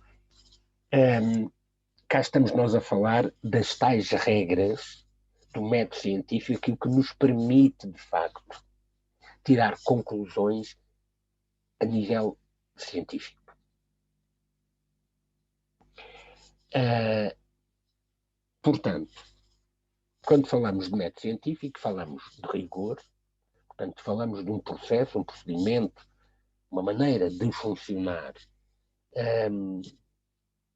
cá estamos nós a falar das tais regras do método científico, aquilo que nos permite, de facto, tirar conclusões a nível científico. Portanto, quando falamos de método científico, falamos de rigor, portanto, falamos de um processo, um procedimento, uma maneira de funcionar,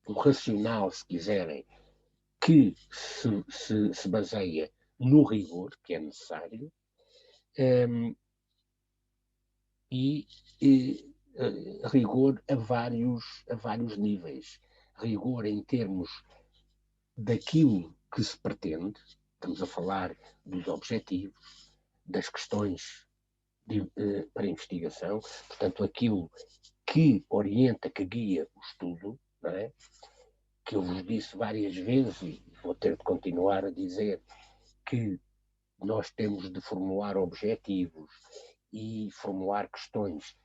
um racional, se quiserem, que se baseia no rigor que é necessário e rigor a vários níveis. Rigor em termos daquilo que se pretende, estamos a falar dos objetivos, das questões para investigação, portanto, aquilo que orienta, que guia o estudo, não é? Que eu vos disse várias vezes e vou ter de continuar a dizer que nós temos de formular objetivos e formular questões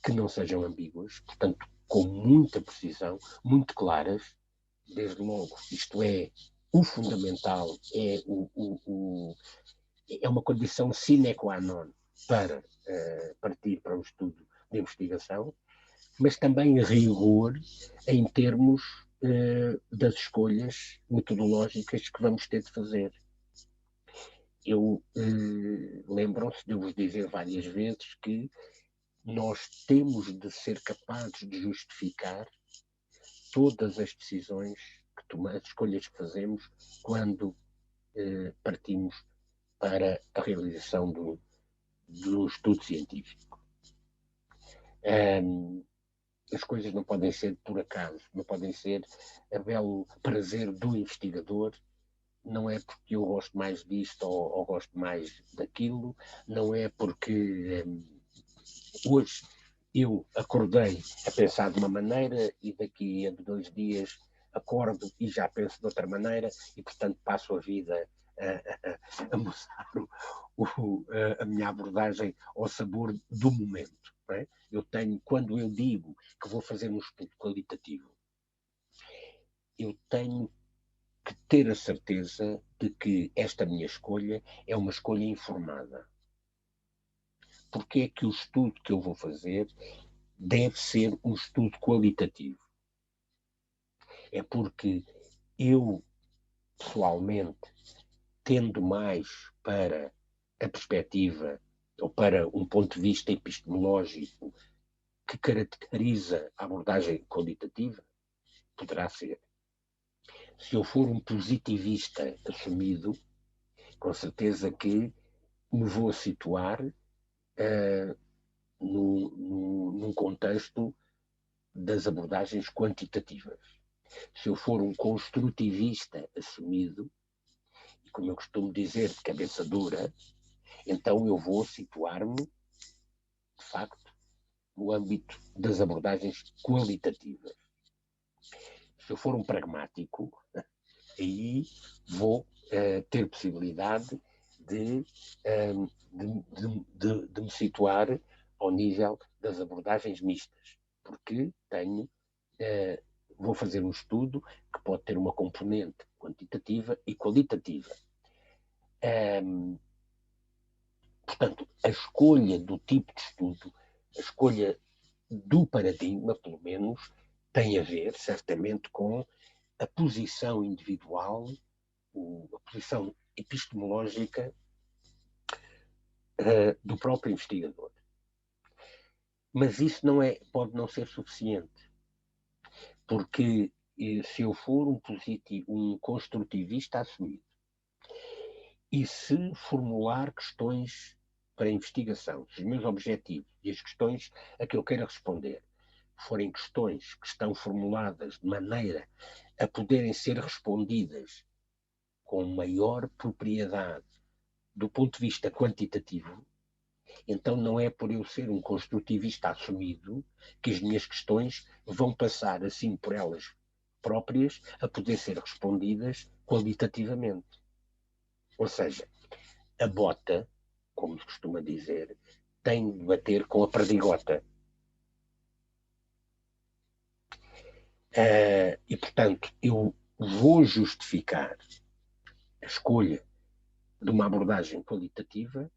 que não sejam ambíguas, portanto, com muita precisão, muito claras, desde logo, isto é o fundamental, é uma condição sine qua non para partir para o estudo de investigação, mas também rigor em termos das escolhas metodológicas que vamos ter de fazer. Lembram-se de eu vos dizer várias vezes que nós temos de ser capazes de justificar todas as decisões que tomamos, as escolhas que fazemos quando partimos para a realização de um estudo científico. As coisas não podem ser por acaso, não podem ser a belo prazer do investigador, não é porque eu gosto mais disto ou gosto mais daquilo, não é porque hoje eu acordei a pensar de uma maneira e daqui a 2 dias acordo e já penso de outra maneira e, portanto, passo a vida a mudar a minha abordagem ao sabor do momento. não é? Quando eu digo que vou fazer um estudo qualitativo, eu tenho que ter a certeza de que esta minha escolha é uma escolha informada. Porque é que o estudo que eu vou fazer deve ser um estudo qualitativo? É porque eu, pessoalmente, tendo mais para a perspectiva ou para um ponto de vista epistemológico que caracteriza a abordagem qualitativa, poderá ser. Se eu for um positivista assumido, com certeza que me vou situar num contexto das abordagens quantitativas. Se eu for um construtivista assumido, e como eu costumo dizer, de cabeça dura, então eu vou situar-me, de facto, no âmbito das abordagens qualitativas. Se eu for um pragmático, aí vou ter possibilidade de me situar ao nível das abordagens mistas, porque vou fazer um estudo que pode ter uma componente quantitativa e qualitativa. Portanto, a escolha do tipo de estudo, a escolha do paradigma, pelo menos, tem a ver, certamente, com a posição individual, a posição epistemológica do próprio investigador. Mas isso pode não ser suficiente, porque se eu for um construtivista assumido e se formular questões para investigação, se os meus objetivos e as questões a que eu quero responder forem questões que estão formuladas de maneira a poderem ser respondidas com maior propriedade do ponto de vista quantitativo, então não é por eu ser um construtivista assumido que as minhas questões vão passar assim por elas próprias a poder ser respondidas qualitativamente. Ou seja, a bota, como se costuma dizer, tem de bater com a perdigota. E, portanto, eu vou justificar a escolha de uma abordagem qualitativa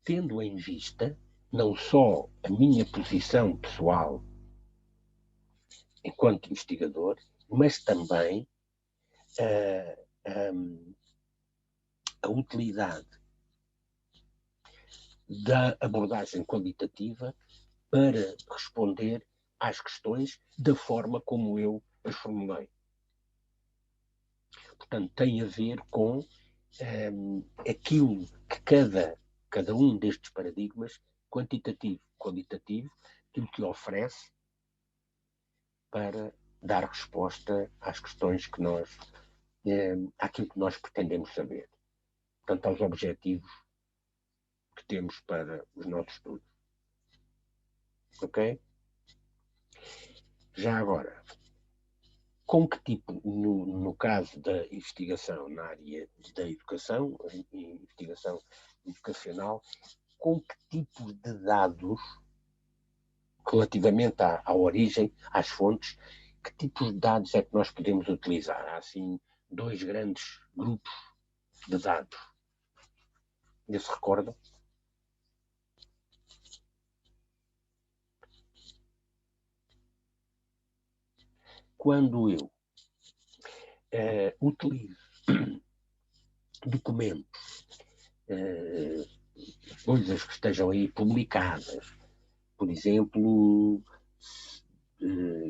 tendo em vista não só a minha posição pessoal enquanto investigador, mas também a utilidade da abordagem qualitativa para responder às questões da forma como eu as formulei. Portanto, tem a ver com aquilo que cada um destes paradigmas, quantitativo, qualitativo, aquilo que oferece para dar resposta às questões que àquilo que nós pretendemos saber. Portanto, aos objetivos que temos para os nossos estudos. Ok? Já agora, com que tipo, no caso da investigação na área da educação, investigação educacional, com que tipo de dados, relativamente à origem, às fontes, que tipos de dados é que nós podemos utilizar? Há, assim, dois grandes grupos de dados. Ainda se recordam? Quando eu utilizo documentos, coisas que estejam aí publicadas, por exemplo,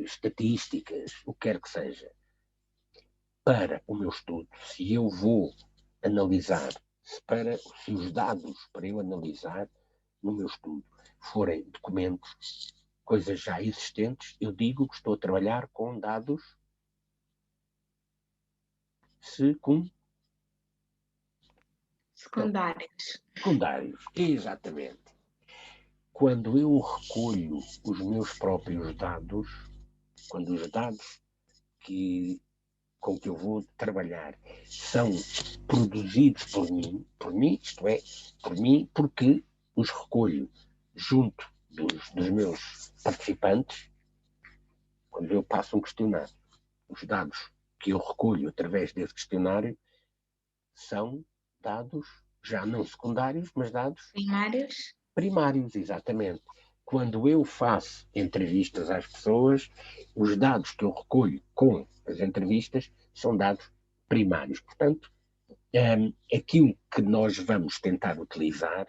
estatísticas, o que quer que seja, para o meu estudo, se eu vou analisar, se os dados para eu analisar no meu estudo forem documentos, coisas já existentes, eu digo que estou a trabalhar com dados secundários. Secundários, exatamente. Quando eu recolho os meus próprios dados, quando os dados com que eu vou trabalhar são produzidos por mim, isto é, por mim, porque os recolho junto dos meus participantes, quando eu passo um questionário, os dados que eu recolho através desse questionário são dados já não secundários, mas dados primários, exatamente. Quando eu faço entrevistas às pessoas, os dados que eu recolho com as entrevistas são dados primários. Portanto, aquilo que nós vamos tentar utilizar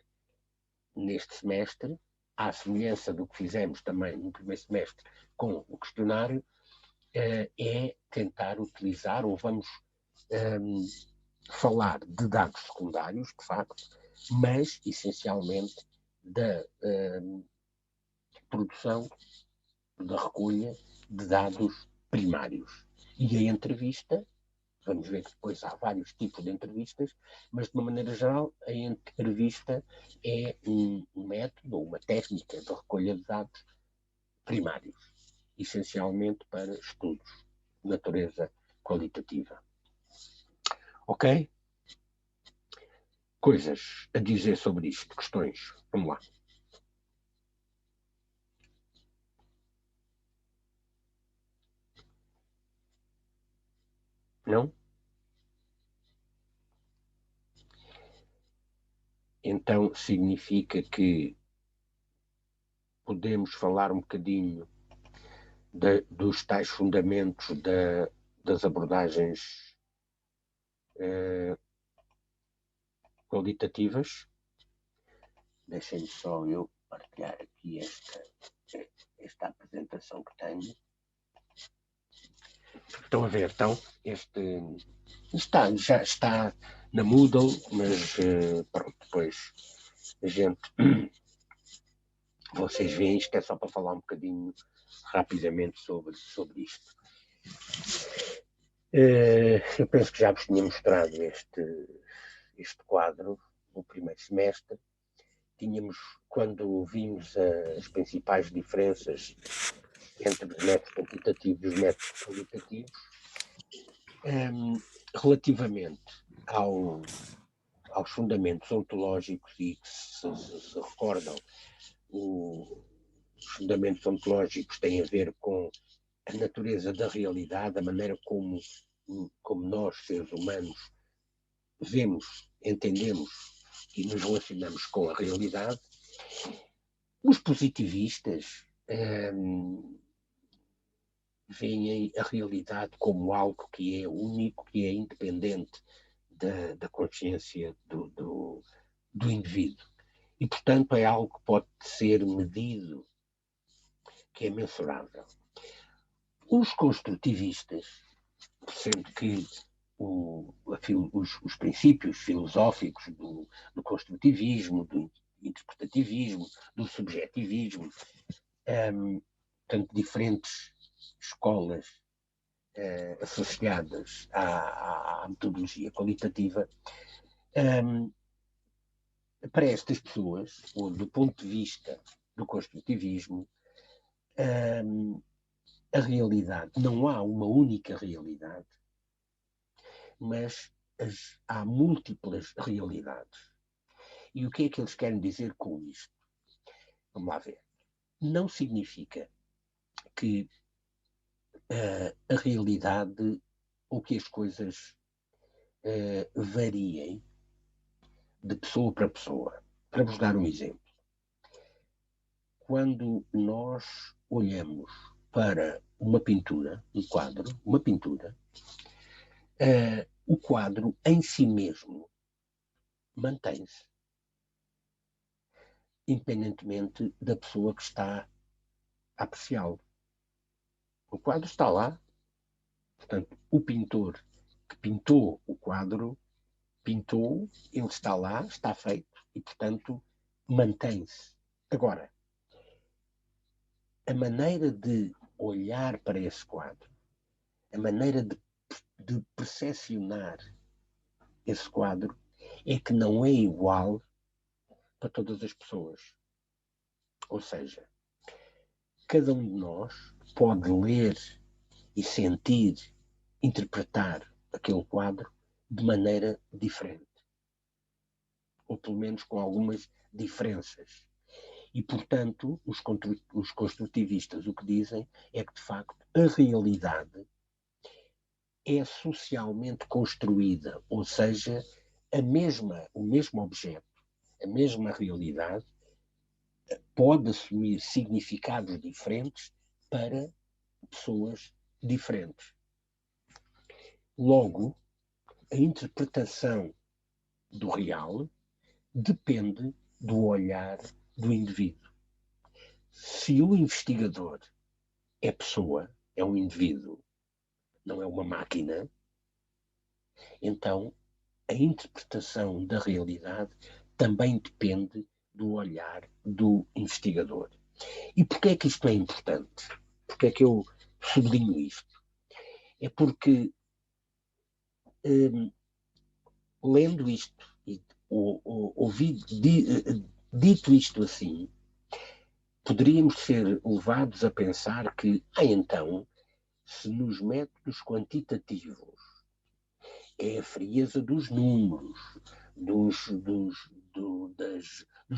neste semestre, à semelhança do que fizemos também no primeiro semestre com o questionário, é tentar utilizar, ou vamos falar de dados secundários, de facto, mas essencialmente da produção, da recolha de dados primários. E a entrevista, vamos ver que depois há vários tipos de entrevistas, mas de uma maneira geral a entrevista é um método, uma técnica de recolha de dados primários, essencialmente para estudos de natureza qualitativa. Ok? Coisas a dizer sobre isto, questões. Vamos lá. Não? Então significa que podemos falar um bocadinho dos tais fundamentos das abordagens qualitativas. Deixem-me só eu partilhar aqui esta apresentação que tenho. Estão a ver, então, já está na Moodle, mas pronto, depois a gente, vocês veem, isto é só para falar um bocadinho rapidamente sobre isto. Eu penso que já vos tinha mostrado este quadro no primeiro semestre. Quando vimos as principais diferenças entre os métodos quantitativos e os métodos qualitativos, relativamente aos fundamentos ontológicos, e que se recordam, os fundamentos ontológicos têm a ver com a natureza da realidade, a maneira como nós, seres humanos, vemos, entendemos e nos relacionamos com a realidade. Os positivistas veem a realidade como algo que é único, que é independente da consciência do indivíduo. E, portanto, é algo que pode ser medido, que é mensurável. Os construtivistas, sendo que os princípios filosóficos do construtivismo, do interpretativismo, do subjetivismo, tanto diferentes escolas associadas à metodologia qualitativa, para estas pessoas, ou do ponto de vista do construtivismo, a realidade, não há uma única realidade, mas há múltiplas realidades. E o que é que eles querem dizer com isto? Vamos lá ver. Não significa que a realidade ou que as coisas variem de pessoa para pessoa. Para vos dar um exemplo. Quando nós olhamos para uma pintura, um quadro, uma pintura, o quadro em si mesmo mantém-se, independentemente da pessoa que está a apreciá-lo. O quadro está lá, portanto, o pintor que pintou o quadro, pintou, ele está lá, está feito e, portanto, mantém-se. Agora, a maneira de olhar para esse quadro, a maneira de percepcionar esse quadro é que não é igual para todas as pessoas. Ou seja, cada um de nós pode ler e sentir, interpretar aquele quadro de maneira diferente. Ou pelo menos com algumas diferenças. E, portanto, os construtivistas o que dizem é que, de facto, a realidade é socialmente construída, ou seja, o mesmo objeto, a mesma realidade, pode assumir significados diferentes para pessoas diferentes. Logo, a interpretação do real depende do olhar do indivíduo. Se o investigador é pessoa, é um indivíduo, não é uma máquina, então a interpretação da realidade também depende do olhar do investigador. E porquê é que isto é importante? Porquê é que eu sublinho isto? É porque, lendo isto, dito isto assim, poderíamos ser levados a pensar que, então, se nos métodos quantitativos é a frieza dos números, dos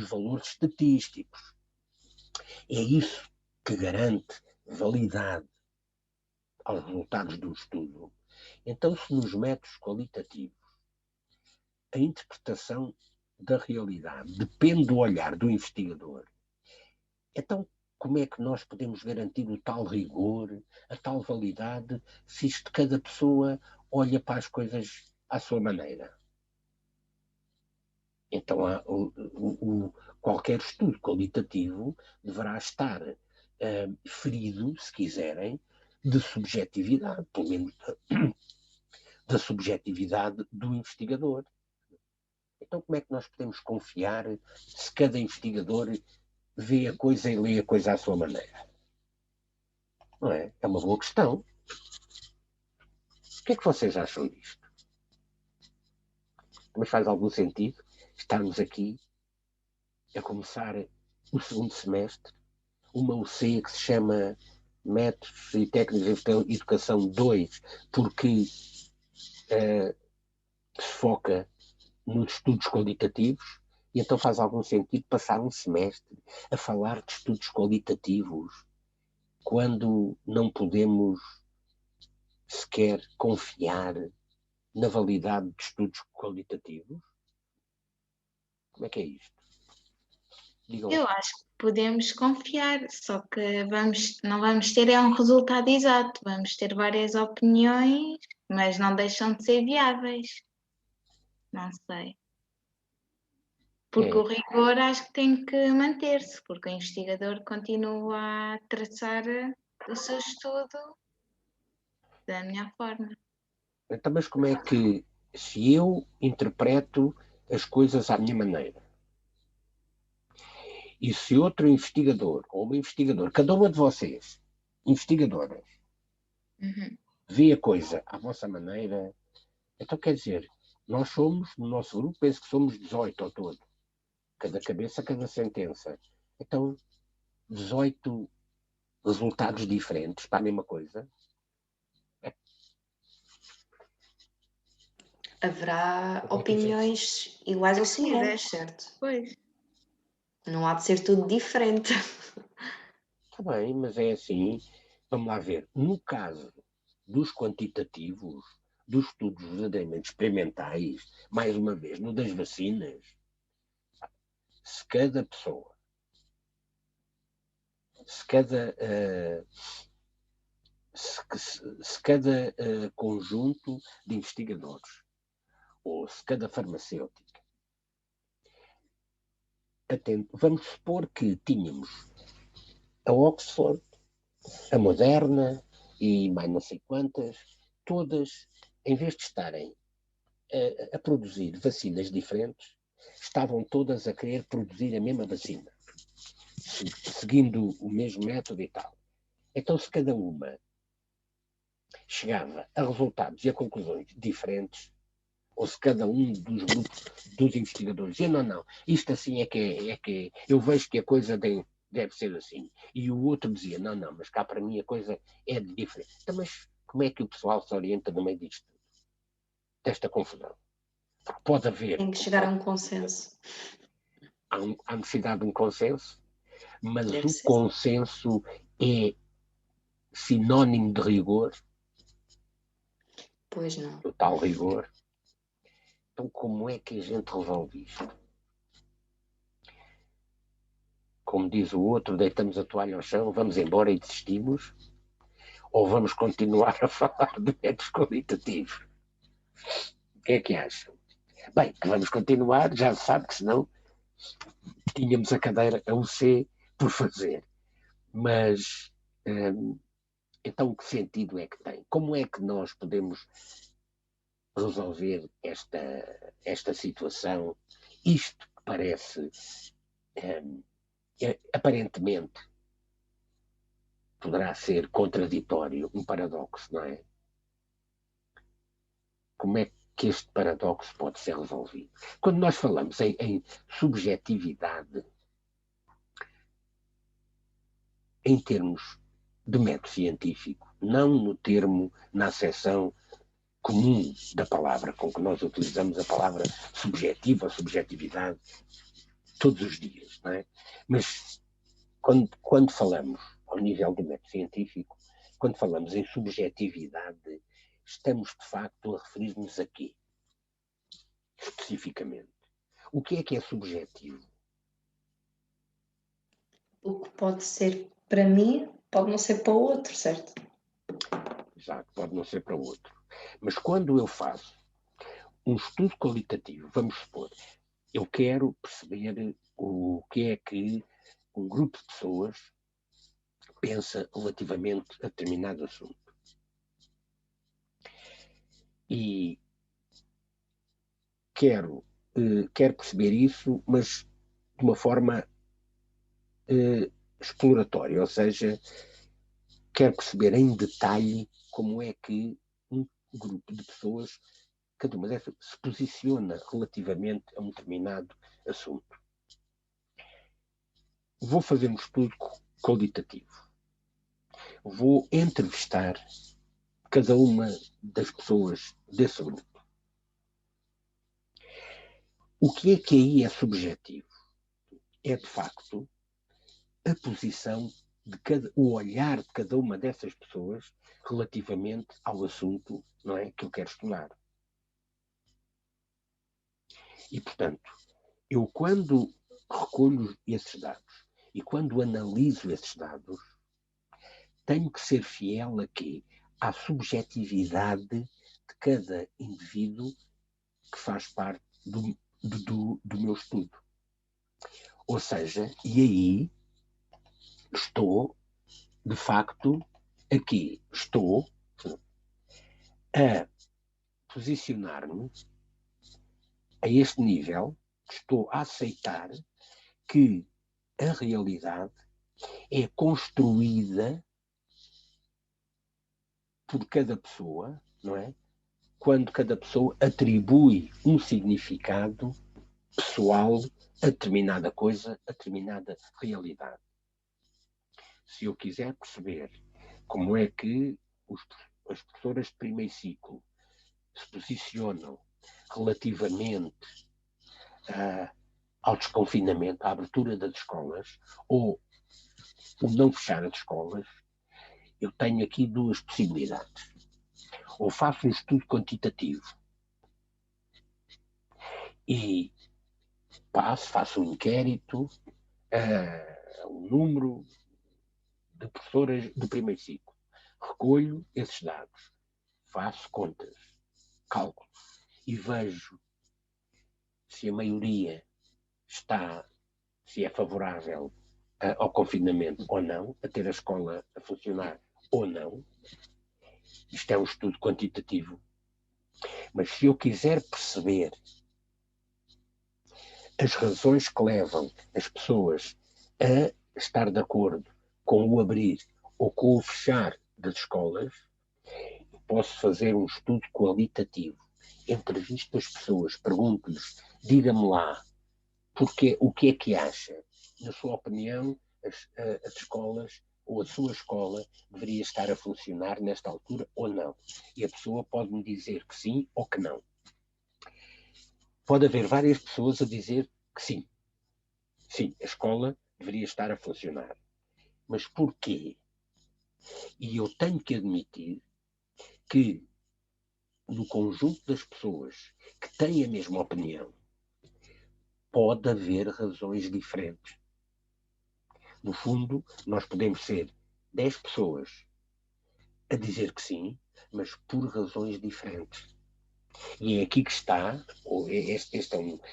valores estatísticos, é isso que garante validade aos resultados do estudo, então, se nos métodos qualitativos a interpretação da realidade depende do olhar do investigador, então como é que nós podemos garantir o tal rigor, a tal validade, se isto cada pessoa olha para as coisas à sua maneira? Então qualquer estudo qualitativo deverá estar ferido, se quiserem, de subjetividade, pelo menos da subjetividade do investigador. Então como é que nós podemos confiar se cada investigador vê a coisa e lê a coisa à sua maneira? Não é? É uma boa questão. O que é que vocês acham disto? Mas faz algum sentido estarmos aqui a começar o segundo semestre, uma UC que se chama Métodos e Técnicas de Educação 2, porque se foca nos estudos qualitativos, e então faz algum sentido passar um semestre a falar de estudos qualitativos quando não podemos sequer confiar na validade de estudos qualitativos? Como é que é isto? Digam. Eu acho que podemos confiar, só que não vamos ter um resultado exato, vamos ter várias opiniões, mas não deixam de ser viáveis. Não sei. Porque o rigor acho que tem que manter-se, porque o investigador continua a traçar o seu estudo da minha forma. Então, mas como é que, se eu interpreto as coisas à minha maneira, e se outro investigador, ou uma investigadora, cada uma de vocês, investigadoras, vê a coisa à vossa maneira, então quer dizer, nós somos, no nosso grupo, penso que somos 18 ao todo. Cada cabeça, cada sentença. Então, 18 resultados diferentes para a mesma coisa. Haverá opiniões iguais ou similares, certo? Pois. Não há de ser tudo diferente. Está bem, mas é assim. Vamos lá ver. No caso dos quantitativos, dos estudos verdadeiramente experimentais, mais uma vez, no das vacinas, se cada pessoa, se cada conjunto de investigadores, ou se cada farmacêutica, vamos supor que tínhamos a Oxford, a Moderna e mais não sei quantas, todas, em vez de estarem a produzir vacinas diferentes, estavam todas a querer produzir a mesma vacina, seguindo o mesmo método e tal. Então, se cada uma chegava a resultados e a conclusões diferentes, ou se cada um dos grupos dos investigadores dizia, não, isto assim é que eu vejo que a coisa deve ser assim. E o outro dizia, não, mas cá para mim a coisa é diferente. Então, mas como é que o pessoal se orienta no meio disto? Desta confusão? Pode haver... Tem que chegar a um consenso. Há necessidade de um consenso, Mas Deve o ser. consenso é sinónimo de rigor, Pois não. total rigor. Então, como é que a gente resolve isto? Como diz o outro, deitamos a toalha ao chão, vamos embora e desistimos? Ou vamos continuar a falar de métodos qualitativos? O que é que acham? Bem, que vamos continuar, já sabe que senão tínhamos a cadeira a UC por fazer. Mas, então, que sentido é que tem? Como é que nós podemos resolver esta situação? Isto que parece, aparentemente, poderá ser contraditório, um paradoxo, não é? Como é que este paradoxo pode ser resolvido? Quando nós falamos em subjetividade, em termos de método científico, não no termo, na acessão comum da palavra, com que nós utilizamos a palavra subjetiva, subjetividade, todos os dias, não é? Mas quando falamos ao nível do método científico, quando falamos em subjetividade, estamos de facto a referir-nos a quê? Especificamente. O que é subjetivo? O que pode ser para mim, pode não ser para o outro, certo? Exato, pode não ser para o outro. Mas quando eu faço um estudo qualitativo, vamos supor, eu quero perceber o que é que um grupo de pessoas pensa relativamente a determinado assunto. E quero perceber isso, mas de uma forma exploratória, ou seja, quero perceber em detalhe como é que um grupo de pessoas, cada uma dessas, se posiciona relativamente a um determinado assunto. Vou fazer um estudo qualitativo. Vou entrevistar cada uma das pessoas desse grupo. O que aí é subjetivo? É, de facto, a posição o olhar de cada uma dessas pessoas relativamente ao assunto, não é, que eu quero estudar. E, portanto, eu quando recolho esses dados e quando analiso esses dados, tenho que ser fiel aqui à subjetividade de cada indivíduo que faz parte do meu estudo. Ou seja, e aí estou, de facto, aqui estou a posicionar-me a este nível, estou a aceitar que a realidade é construída por cada pessoa, não é? Quando cada pessoa atribui um significado pessoal a determinada coisa, a determinada realidade. Se eu quiser perceber como é que as professoras de primeiro ciclo se posicionam relativamente ao desconfinamento, à abertura das escolas, ou o não fechar as escolas, eu tenho aqui duas possibilidades. Ou faço um estudo quantitativo e faço um inquérito, um número de professoras do primeiro ciclo. Recolho esses dados, faço contas, cálculos e vejo se a maioria se é favorável ao confinamento ou não, a ter a escola a funcionar ou não. Isto é um estudo quantitativo. Mas se eu quiser perceber as razões que levam as pessoas a estar de acordo com o abrir ou com o fechar das escolas, posso fazer um estudo qualitativo. Entrevisto as pessoas, pergunto-lhes, diga-me lá, o que é que acha? Na sua opinião, as escolas ou a sua escola deveria estar a funcionar nesta altura ou não? E a pessoa pode me dizer que sim ou que não. Pode haver várias pessoas a dizer que sim. Sim, a escola deveria estar a funcionar. Mas porquê? E eu tenho que admitir que no conjunto das pessoas que têm a mesma opinião, pode haver razões diferentes. No fundo, nós podemos ser 10 pessoas a dizer que sim, mas por razões diferentes. E é aqui que está, este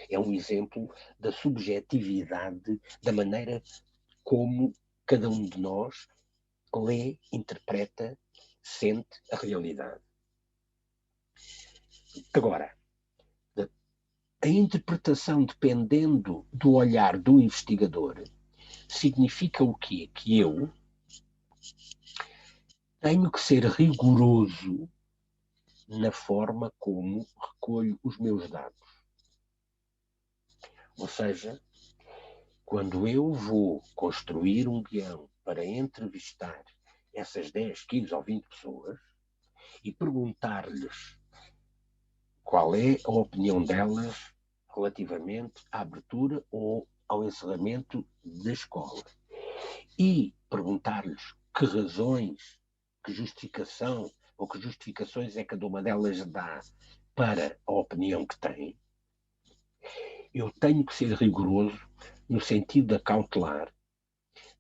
é um exemplo da subjetividade, da maneira como cada um de nós lê, interpreta, sente a realidade. Agora, a interpretação, dependendo do olhar do investigador, significa o quê? Que eu tenho que ser rigoroso na forma como recolho os meus dados. Ou seja, quando eu vou construir um guião para entrevistar essas 10, 15 ou 20 pessoas e perguntar-lhes qual é a opinião delas relativamente à abertura ou ao encerramento da escola. E perguntar-lhes que razões, que justificação ou que justificações é que cada uma delas dá para a opinião que tem, eu tenho que ser rigoroso no sentido de acautelar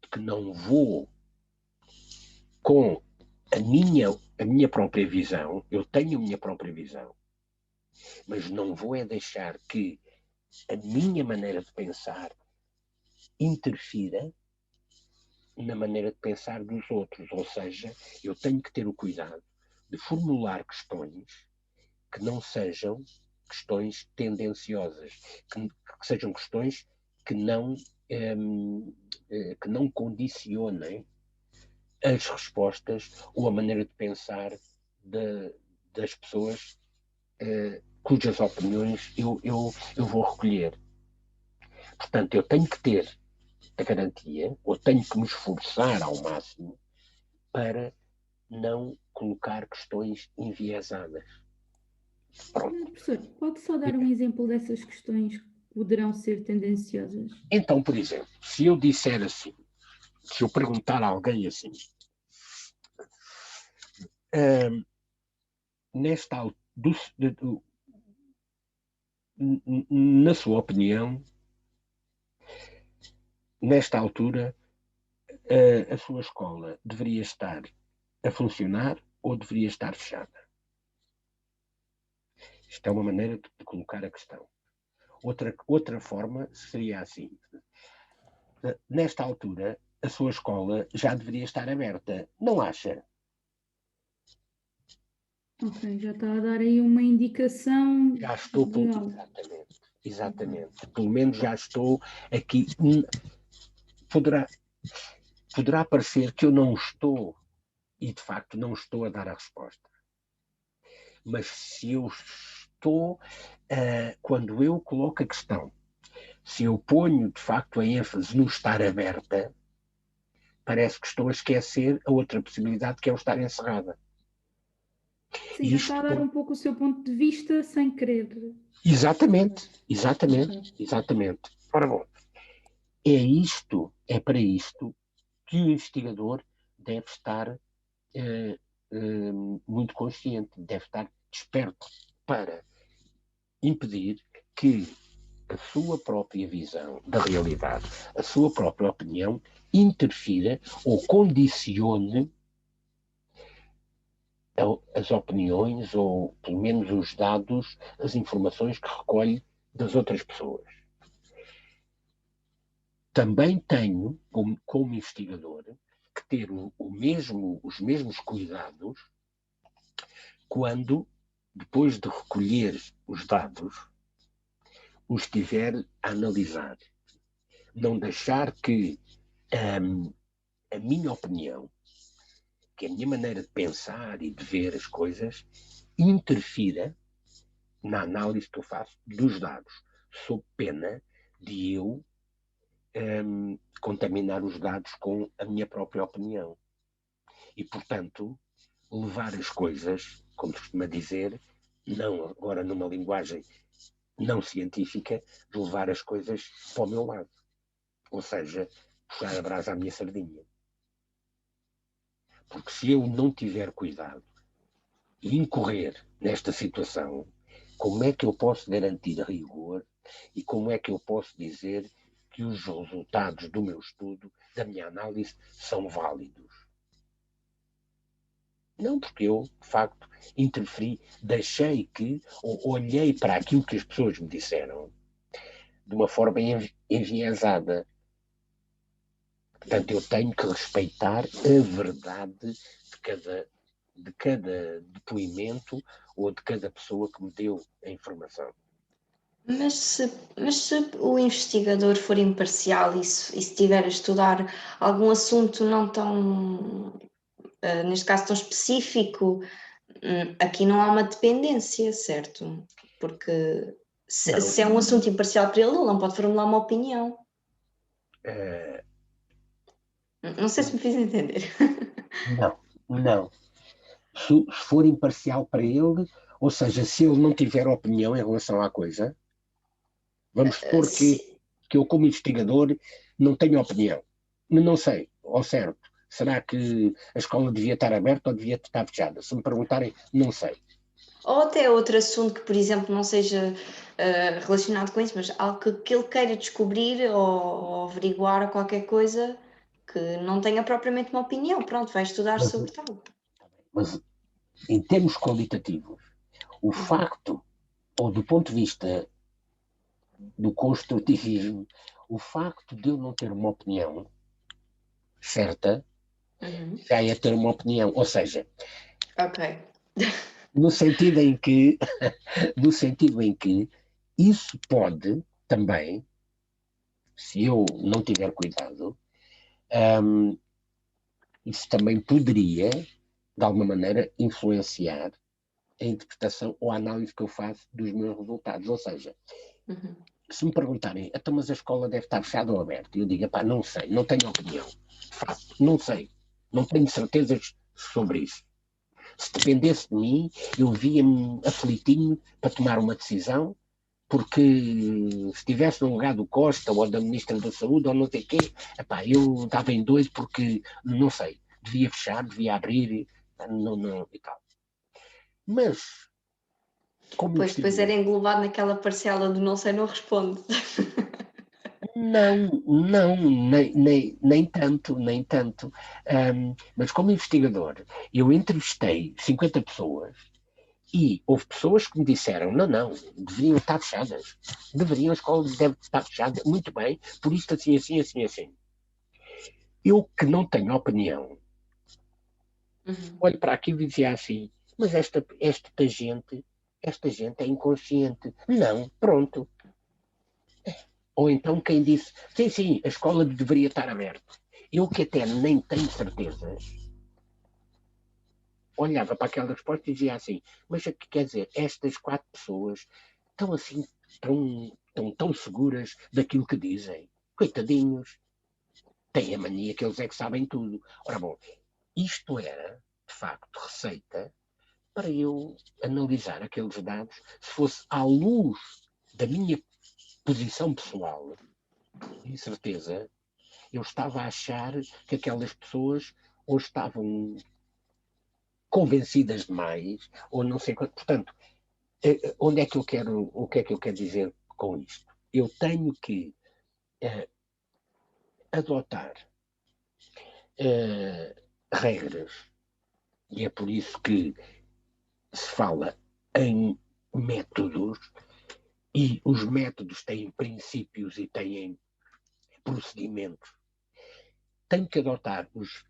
de que não vou com a minha própria visão, eu tenho a minha própria visão, mas não vou é deixar que a minha maneira de pensar interfira na maneira de pensar dos outros. Ou seja, eu tenho que ter o cuidado de formular questões que não sejam questões tendenciosas, que sejam questões que não condicionem as respostas ou a maneira de pensar das pessoas cujas opiniões eu vou recolher. Portanto, eu tenho que ter a garantia, ou tenho que me esforçar ao máximo para não colocar questões enviesadas. Pronto. Professor, pode só dar um exemplo dessas questões que poderão ser tendenciosas? Então, por exemplo, se eu disser assim, se eu perguntar a alguém assim, na sua opinião, nesta altura, a sua escola deveria estar a funcionar ou deveria estar fechada? Isto é uma maneira de colocar a questão. Outra forma seria assim. Nesta altura, a sua escola já deveria estar aberta. Não acha? Ok, já está a dar aí uma indicação. Já estou... Exatamente. Pelo menos já estou aqui. Poderá parecer que eu não estou, e de facto não estou a dar a resposta. Mas se eu estou, quando eu coloco a questão, se eu ponho de facto a ênfase no estar aberta, parece que estou a esquecer a outra possibilidade, que é o estar encerrada. Sim, já está a dar um pouco o seu ponto de vista sem querer. Exatamente. Ora bom, é para isto que o investigador deve estar muito consciente, deve estar desperto para impedir que a sua própria visão da realidade, a sua própria opinião, interfira ou condicione as opiniões ou, pelo menos, os dados, as informações que recolhe das outras pessoas. Também tenho, como investigador, que ter os mesmos cuidados quando, depois de recolher os dados, os estiver a analisar. Não deixar que a minha opinião, que a minha maneira de pensar e de ver as coisas, interfira na análise que eu faço dos dados, sob pena de eu contaminar os dados com a minha própria opinião. E, portanto, levar as coisas, como se costuma dizer, não agora numa linguagem não científica, de levar as coisas para o meu lado. Ou seja, puxar a brasa à minha sardinha. Porque se eu não tiver cuidado e incorrer nesta situação, como é que eu posso garantir rigor e como é que eu posso dizer que os resultados do meu estudo, da minha análise, são válidos? Não, porque eu, de facto, interferi, deixei que, ou olhei para aquilo que as pessoas me disseram de uma forma enviesada. Portanto, eu tenho que respeitar a verdade de cada depoimento ou de cada pessoa que me deu a informação. Mas se o investigador for imparcial e se tiver a estudar algum assunto não tão, neste caso, tão específico, aqui não há uma dependência, certo? Porque se é um assunto imparcial para ele não pode formular uma opinião. Não sei se me fiz entender. Não. Se for imparcial para ele, ou seja, se ele não tiver opinião em relação à coisa, vamos supor que eu, como investigador, não tenho opinião. Mas não sei, ao certo, será que a escola devia estar aberta ou devia estar fechada? Se me perguntarem, não sei. Ou até outro assunto que, por exemplo, não seja relacionado com isso, mas algo que ele queira descobrir ou averiguar ou qualquer coisa que não tenha propriamente uma opinião. Pronto, vai estudar sobre tal. Mas, em termos qualitativos, o facto, ou do ponto de vista do construtivismo, o facto de eu não ter uma opinião certa, já é ter uma opinião. Ou seja, no sentido em que isso pode também, se eu não tiver cuidado, isso também poderia, de alguma maneira, influenciar a interpretação ou a análise que eu faço dos meus resultados. Ou seja, se me perguntarem, então, mas a escola deve estar fechada ou aberta? Eu digo, não sei, não tenho opinião. De facto, não sei. Não tenho certezas sobre isso. Se dependesse de mim, eu via-me aflitinho para tomar uma decisão, porque se estivesse no lugar do Costa ou da Ministra da Saúde ou não sei o quê, eu estava em doido porque, não sei, devia fechar, devia abrir, não, e tal. Mas, como depois era englobado naquela parcela do não sei, não responde. Não, nem tanto. Mas como investigador, eu entrevistei 50 pessoas e houve pessoas que me disseram, não, deveriam estar fechadas. A escola deve estar fechada. Muito bem, por isto assim. Eu que não tenho opinião, olho para aquilo e dizia assim, mas esta gente é inconsciente. Não, pronto. Ou então quem disse, sim, a escola deveria estar aberta. Eu que até nem tenho certezas, olhava para aquela resposta e dizia assim, mas quer dizer, estas 4 pessoas estão assim, tão seguras daquilo que dizem. Coitadinhos. Têm a mania que eles é que sabem tudo. Ora bom, isto era, de facto, receita para eu analisar aqueles dados se fosse à luz da minha posição pessoal. De certeza, eu estava a achar que aquelas pessoas ou estavam convencidas demais, ou não sei quanto. Portanto, o que é que eu quero dizer com isto? Eu tenho que adotar regras, e é por isso que se fala em métodos, e os métodos têm princípios e têm procedimentos. Tenho que adotar os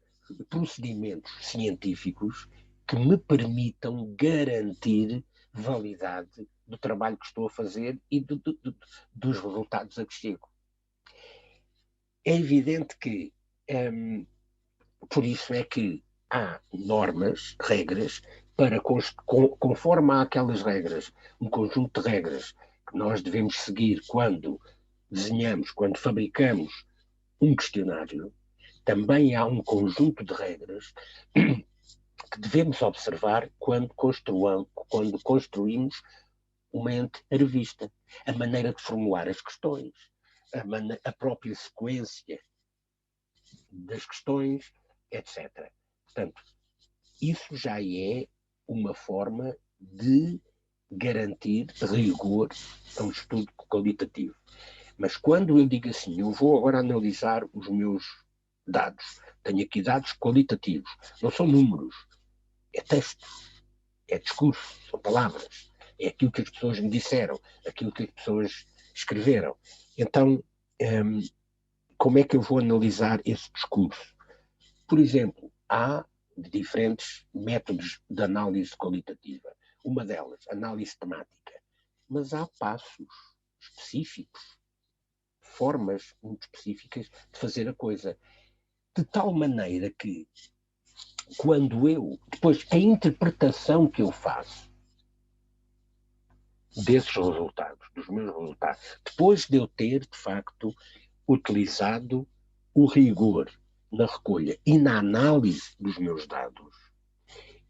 procedimentos científicos que me permitam garantir validade do trabalho que estou a fazer e dos resultados a que chego. É evidente que, por isso é que há normas, regras, para, conforme há aquelas regras, um conjunto de regras que nós devemos seguir quando desenhamos, quando fabricamos um questionário, também há um conjunto de regras que devemos observar quando construímos uma entrevista. A maneira de formular as questões, a própria sequência das questões, etc. Portanto, isso já é uma forma de garantir rigor a um estudo qualitativo. Mas quando eu digo assim, eu vou agora analisar os meus dados, tenho aqui dados qualitativos, não são números, é texto, é discurso, são palavras, é aquilo que as pessoas me disseram, aquilo que as pessoas escreveram. Então, como é que eu vou analisar esse discurso? Por exemplo, há diferentes métodos de análise qualitativa. Uma delas, análise temática. Mas há passos específicos, formas muito específicas de fazer a coisa. De tal maneira que, quando eu... Depois, a interpretação que eu faço desses resultados, dos meus resultados, depois de eu ter, de facto, utilizado o rigor na recolha e na análise dos meus dados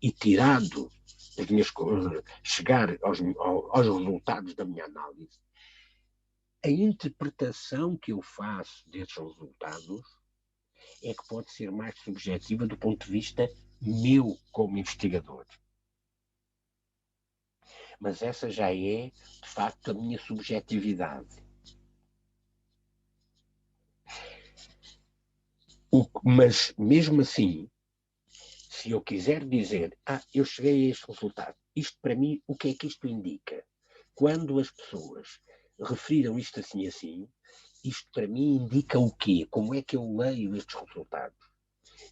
e tirado as minhas coisas, chegar aos resultados da minha análise, a interpretação que eu faço desses resultados é que pode ser mais subjetiva do ponto de vista meu como investigador. Mas essa já é, de facto, a minha subjetividade. Mas, mesmo assim, se eu quiser dizer, eu cheguei a este resultado, isto para mim, o que é que isto indica? Quando as pessoas referiram isto assim assim, isto para mim indica o quê? Como é que eu leio estes resultados?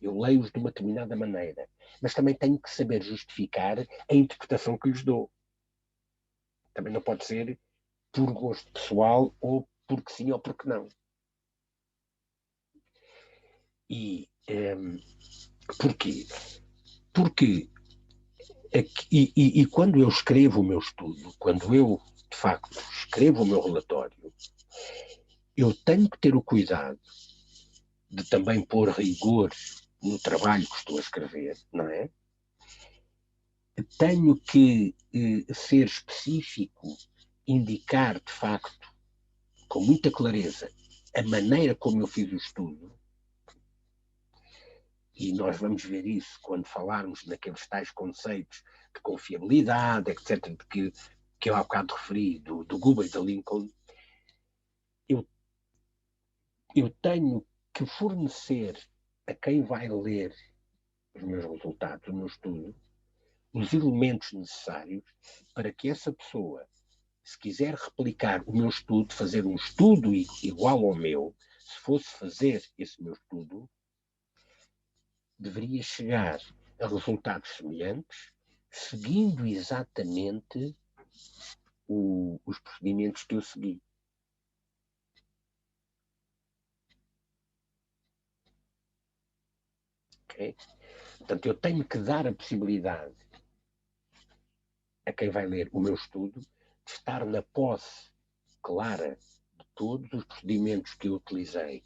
Eu leio-os de uma determinada maneira, mas também tenho que saber justificar a interpretação que lhes dou. Também não pode ser por gosto pessoal ou porque sim ou porque não. E porquê? Porque quando eu escrevo o meu estudo, quando eu, de facto, escrevo o meu relatório, eu tenho que ter o cuidado de também pôr rigor no trabalho que estou a escrever, não é? Tenho que ser específico, indicar, de facto, com muita clareza, a maneira como eu fiz o estudo, e nós vamos ver isso quando falarmos naqueles tais conceitos de confiabilidade, etc., que eu há bocado referi, do Google e da Lincoln. Eu tenho que fornecer a quem vai ler os meus resultados, o meu estudo, os elementos necessários para que essa pessoa, se quiser replicar o meu estudo, fazer um estudo igual ao meu, se fosse fazer esse meu estudo, deveria chegar a resultados semelhantes, seguindo exatamente os procedimentos que eu segui. Okay? Portanto, eu tenho que dar a possibilidade a quem vai ler o meu estudo de estar na posse clara de todos os procedimentos que eu utilizei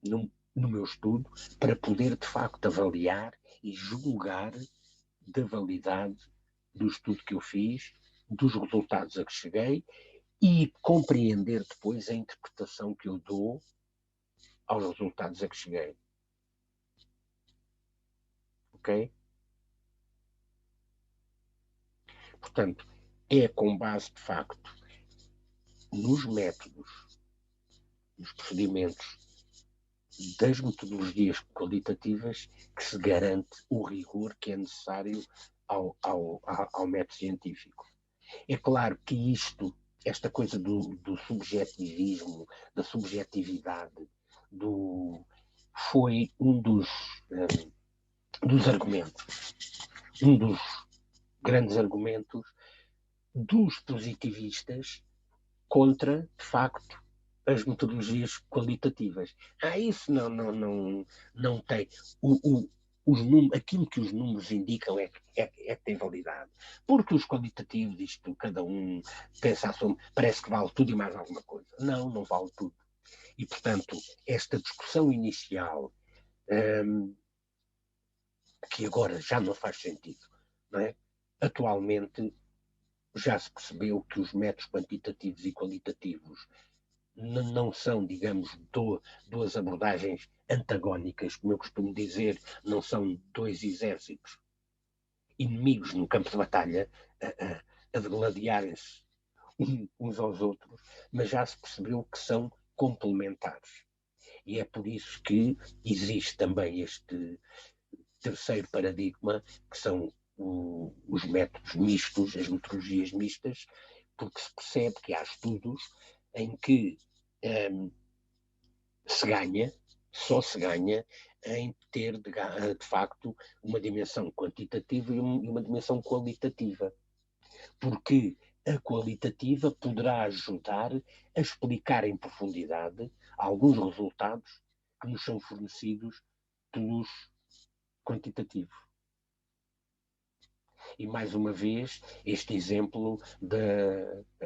no meu estudo para poder, de facto, avaliar e julgar da validade do estudo que eu fiz, dos resultados a que cheguei e compreender depois a interpretação que eu dou aos resultados a que cheguei. Ok? Portanto, é com base, de facto, nos métodos, nos procedimentos das metodologias qualitativas que se garante o rigor que é necessário ao método científico. É claro que esta coisa do subjetivismo, da subjetividade, foi um dos argumentos, um dos grandes argumentos dos positivistas contra, de facto, as metodologias qualitativas. Isso não tem. Aquilo que os números indicam é que tem validade. Porque os qualitativos, isto, cada um pensa parece que vale tudo e mais alguma coisa. Não vale tudo. E, portanto, esta discussão inicial, que agora já não faz sentido, não é? Atualmente, já se percebeu que os métodos quantitativos e qualitativos não são, digamos, duas abordagens antagónicas, como eu costumo dizer, não são dois exércitos inimigos no campo de batalha a degladiarem-se uns aos outros, mas já se percebeu que são complementares. E é por isso que existe também este terceiro paradigma, que são os métodos mistos, as metodologias mistas, porque se percebe que há estudos em que só se ganha em ter, de facto, uma dimensão quantitativa e uma dimensão qualitativa. Porque a qualitativa poderá ajudar a explicar em profundidade alguns resultados que nos são fornecidos pelos quantitativos. E, mais uma vez, este exemplo da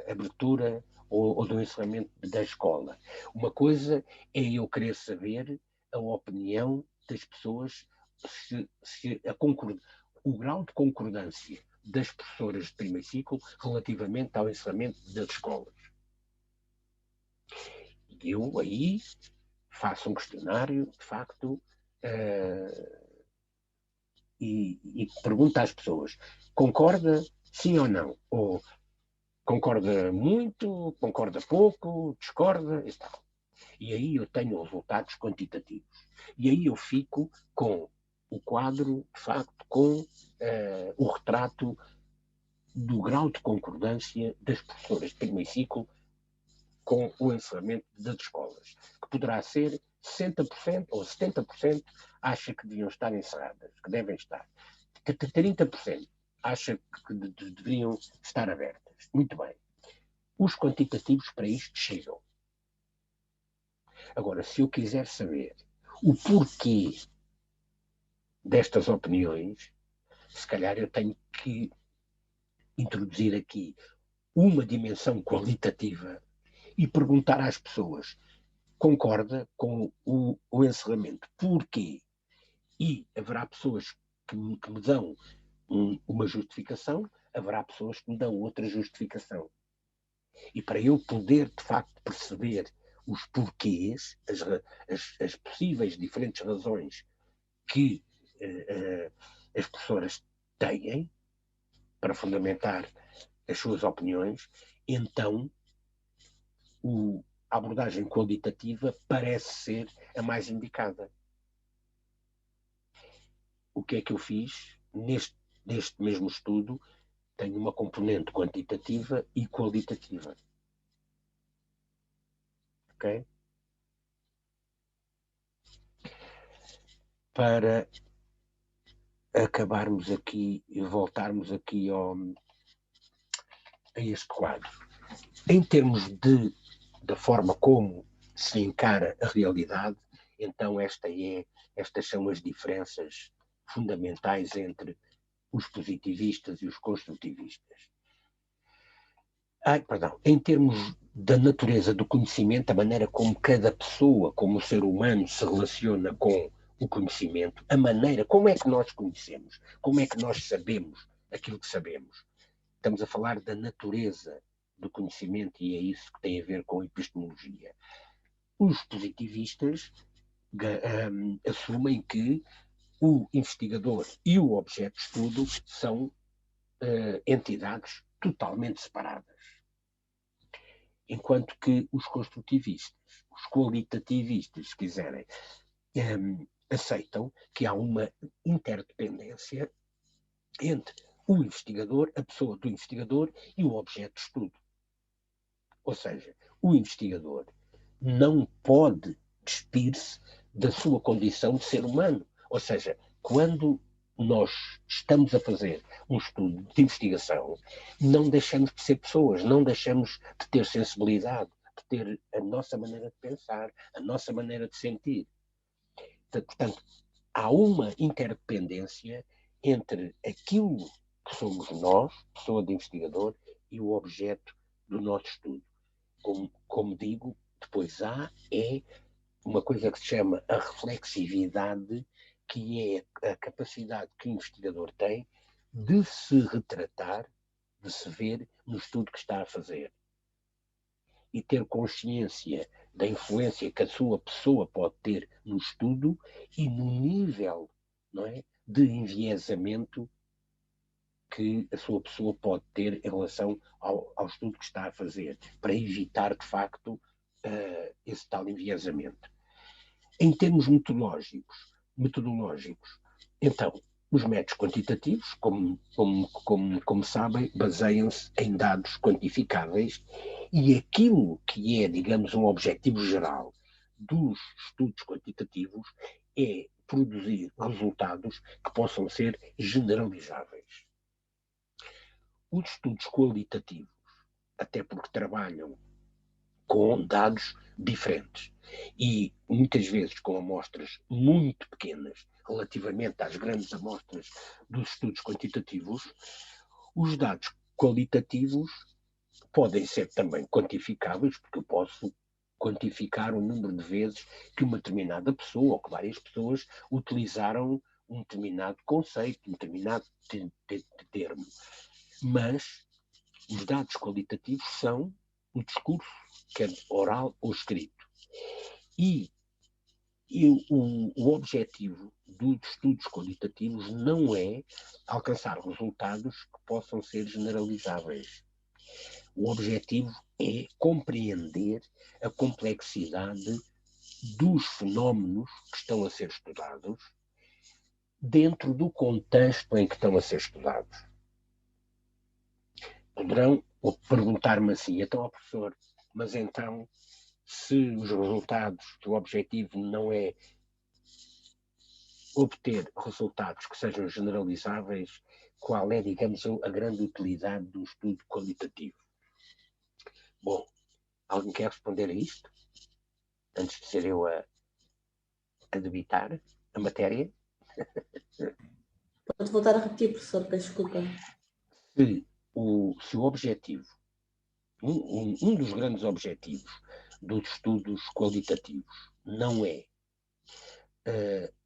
abertura ou do encerramento da escola. Uma coisa é eu querer saber a opinião das pessoas, o grau de concordância das professoras de primeiro ciclo relativamente ao encerramento das escolas. E eu aí faço um questionário, de facto, e pergunto às pessoas: concorda sim ou não? Ou concorda muito, concorda pouco, discorda e tal. E aí eu tenho resultados quantitativos. E aí eu fico com o quadro, de facto, com o retrato do grau de concordância das professoras de primeiro ciclo com o encerramento das escolas, que poderá ser 60% ou 70% acha que deviam estar encerradas, que devem estar. 30% acha que deveriam estar abertas. Muito bem. Os quantitativos para isto chegam. Agora, se eu quiser saber o porquê destas opiniões, se calhar eu tenho que introduzir aqui uma dimensão qualitativa e perguntar às pessoas: concorda com o encerramento? Porquê? E haverá pessoas que me dão uma justificação, haverá pessoas que me dão outra justificação. E para eu poder, de facto, perceber os porquês, as possíveis diferentes razões que as professoras têm para fundamentar as suas opiniões, então a abordagem qualitativa parece ser a mais indicada. O que é que eu fiz? Neste mesmo estudo, tenho uma componente quantitativa e qualitativa. Ok? Para acabarmos aqui e voltarmos aqui a este quadro. Em termos da forma como se encara a realidade, então estas são as diferenças fundamentais entre os positivistas e os construtivistas. Em termos da natureza do conhecimento, a maneira como cada pessoa, como o ser humano se relaciona com o conhecimento, a maneira, como é que nós conhecemos, como é que nós sabemos aquilo que sabemos. Estamos a falar da natureza do conhecimento e é isso que tem a ver com a epistemologia. Os positivistas assumem que o investigador e o objeto de estudo são entidades totalmente separadas. Enquanto que os construtivistas, os qualitativistas, se quiserem, aceitam que há uma interdependência entre o investigador, a pessoa do investigador e o objeto de estudo. Ou seja, o investigador não pode despir-se da sua condição de ser humano. Ou seja, quando nós estamos a fazer um estudo de investigação, não deixamos de ser pessoas, não deixamos de ter sensibilidade, de ter a nossa maneira de pensar, a nossa maneira de sentir. Portanto, há uma interdependência entre aquilo que somos nós, pessoa de investigador, e o objeto do nosso estudo. Como digo, depois há uma coisa que se chama a reflexividade, que é a capacidade que o investigador tem de se retratar, de se ver no estudo que está a fazer. e ter consciência da influência que a sua pessoa pode ter no estudo e no nível, não é, de enviesamento que a sua pessoa pode ter em relação ao estudo que está a fazer, para evitar, de facto, esse tal enviesamento. Em termos metodológicos, então, os métodos quantitativos, como sabem, baseiam-se em dados quantificáveis e aquilo que é, digamos, um objetivo geral dos estudos quantitativos é produzir resultados que possam ser generalizáveis. Os estudos qualitativos, até porque trabalham com dados diferentes e muitas vezes com amostras muito pequenas relativamente às grandes amostras dos estudos quantitativos, os dados qualitativos podem ser também quantificáveis, porque eu posso quantificar o número de vezes que uma determinada pessoa ou que várias pessoas utilizaram um determinado conceito, um determinado termo. Mas os dados qualitativos são o discurso, quer oral ou escrito. E o objetivo dos estudos qualitativos não é alcançar resultados que possam ser generalizáveis. O objetivo é compreender a complexidade dos fenómenos que estão a ser estudados dentro do contexto em que estão a ser estudados. Poderão perguntar-me assim, então, professor, mas então, se os resultados, o objetivo não é obter resultados que sejam generalizáveis, qual é, digamos, a grande utilidade do estudo qualitativo? Bom, alguém quer responder a isto? Antes de ser eu a debitar a matéria? Pode voltar a repetir, professor, peço desculpa. Se o objetivo, um dos grandes objetivos dos estudos qualitativos não é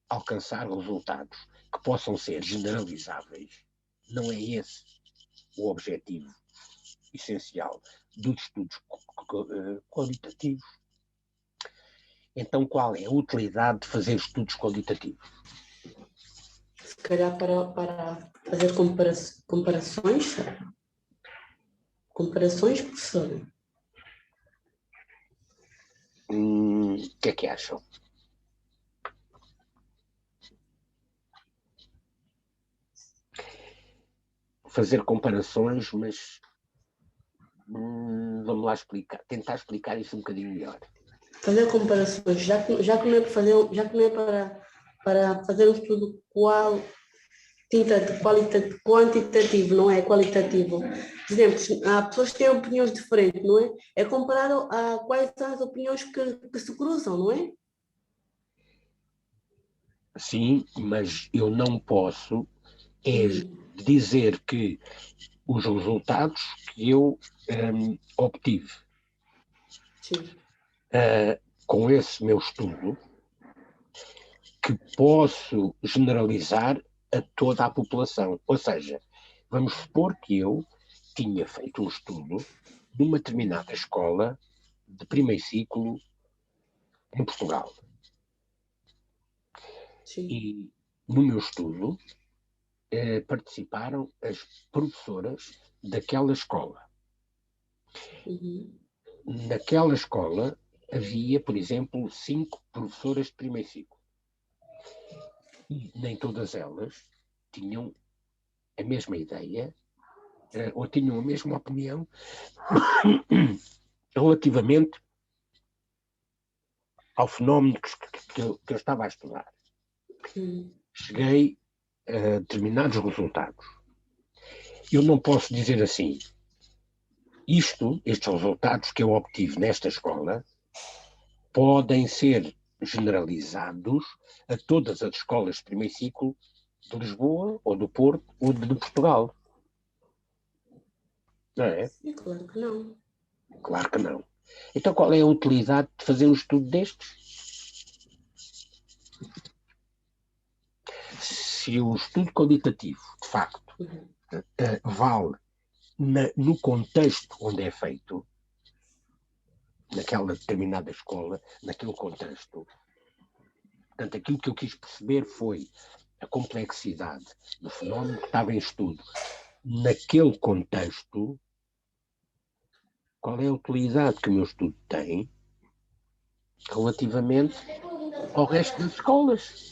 alcançar resultados que possam ser generalizáveis, não é esse o objetivo essencial dos estudos qualitativos, então qual é a utilidade de fazer estudos qualitativos? Se calhar para fazer comparações, professor. O que é que acham? Fazer comparações, mas vamos lá tentar explicar isso um bocadinho melhor. Fazer comparações, já que não é para fazer um estudo quantitativo, não é qualitativo. Por exemplo, há pessoas que têm opiniões diferentes, não é? É comparar a quais são as opiniões que se cruzam, não é? Sim, mas eu não posso dizer que os resultados que eu obtive com esse meu estudo, que posso generalizar a toda a população. Ou seja, vamos supor que eu tinha feito um estudo numa determinada escola de primeiro ciclo em Portugal. Sim. E no meu estudo participaram as professoras daquela escola. Uhum. Naquela escola havia, por exemplo, 5 professoras de primeiro ciclo. E nem todas elas tinham a mesma ideia ou tinham a mesma opinião relativamente ao fenómeno que eu estava a estudar. Cheguei a determinados resultados. Eu não posso dizer assim, estes resultados que eu obtive nesta escola podem ser generalizados a todas as escolas de primeiro ciclo de Lisboa, ou do Porto, ou de Portugal. Não é? É claro que não. Claro que não. Então qual é a utilidade de fazer um estudo destes? Se o estudo qualitativo, de facto, vale no contexto onde é feito, naquela determinada escola, naquele contexto. Portanto, aquilo que eu quis perceber foi a complexidade do fenómeno que estava em estudo. Naquele contexto, qual é a utilidade que o meu estudo tem relativamente ao resto das escolas?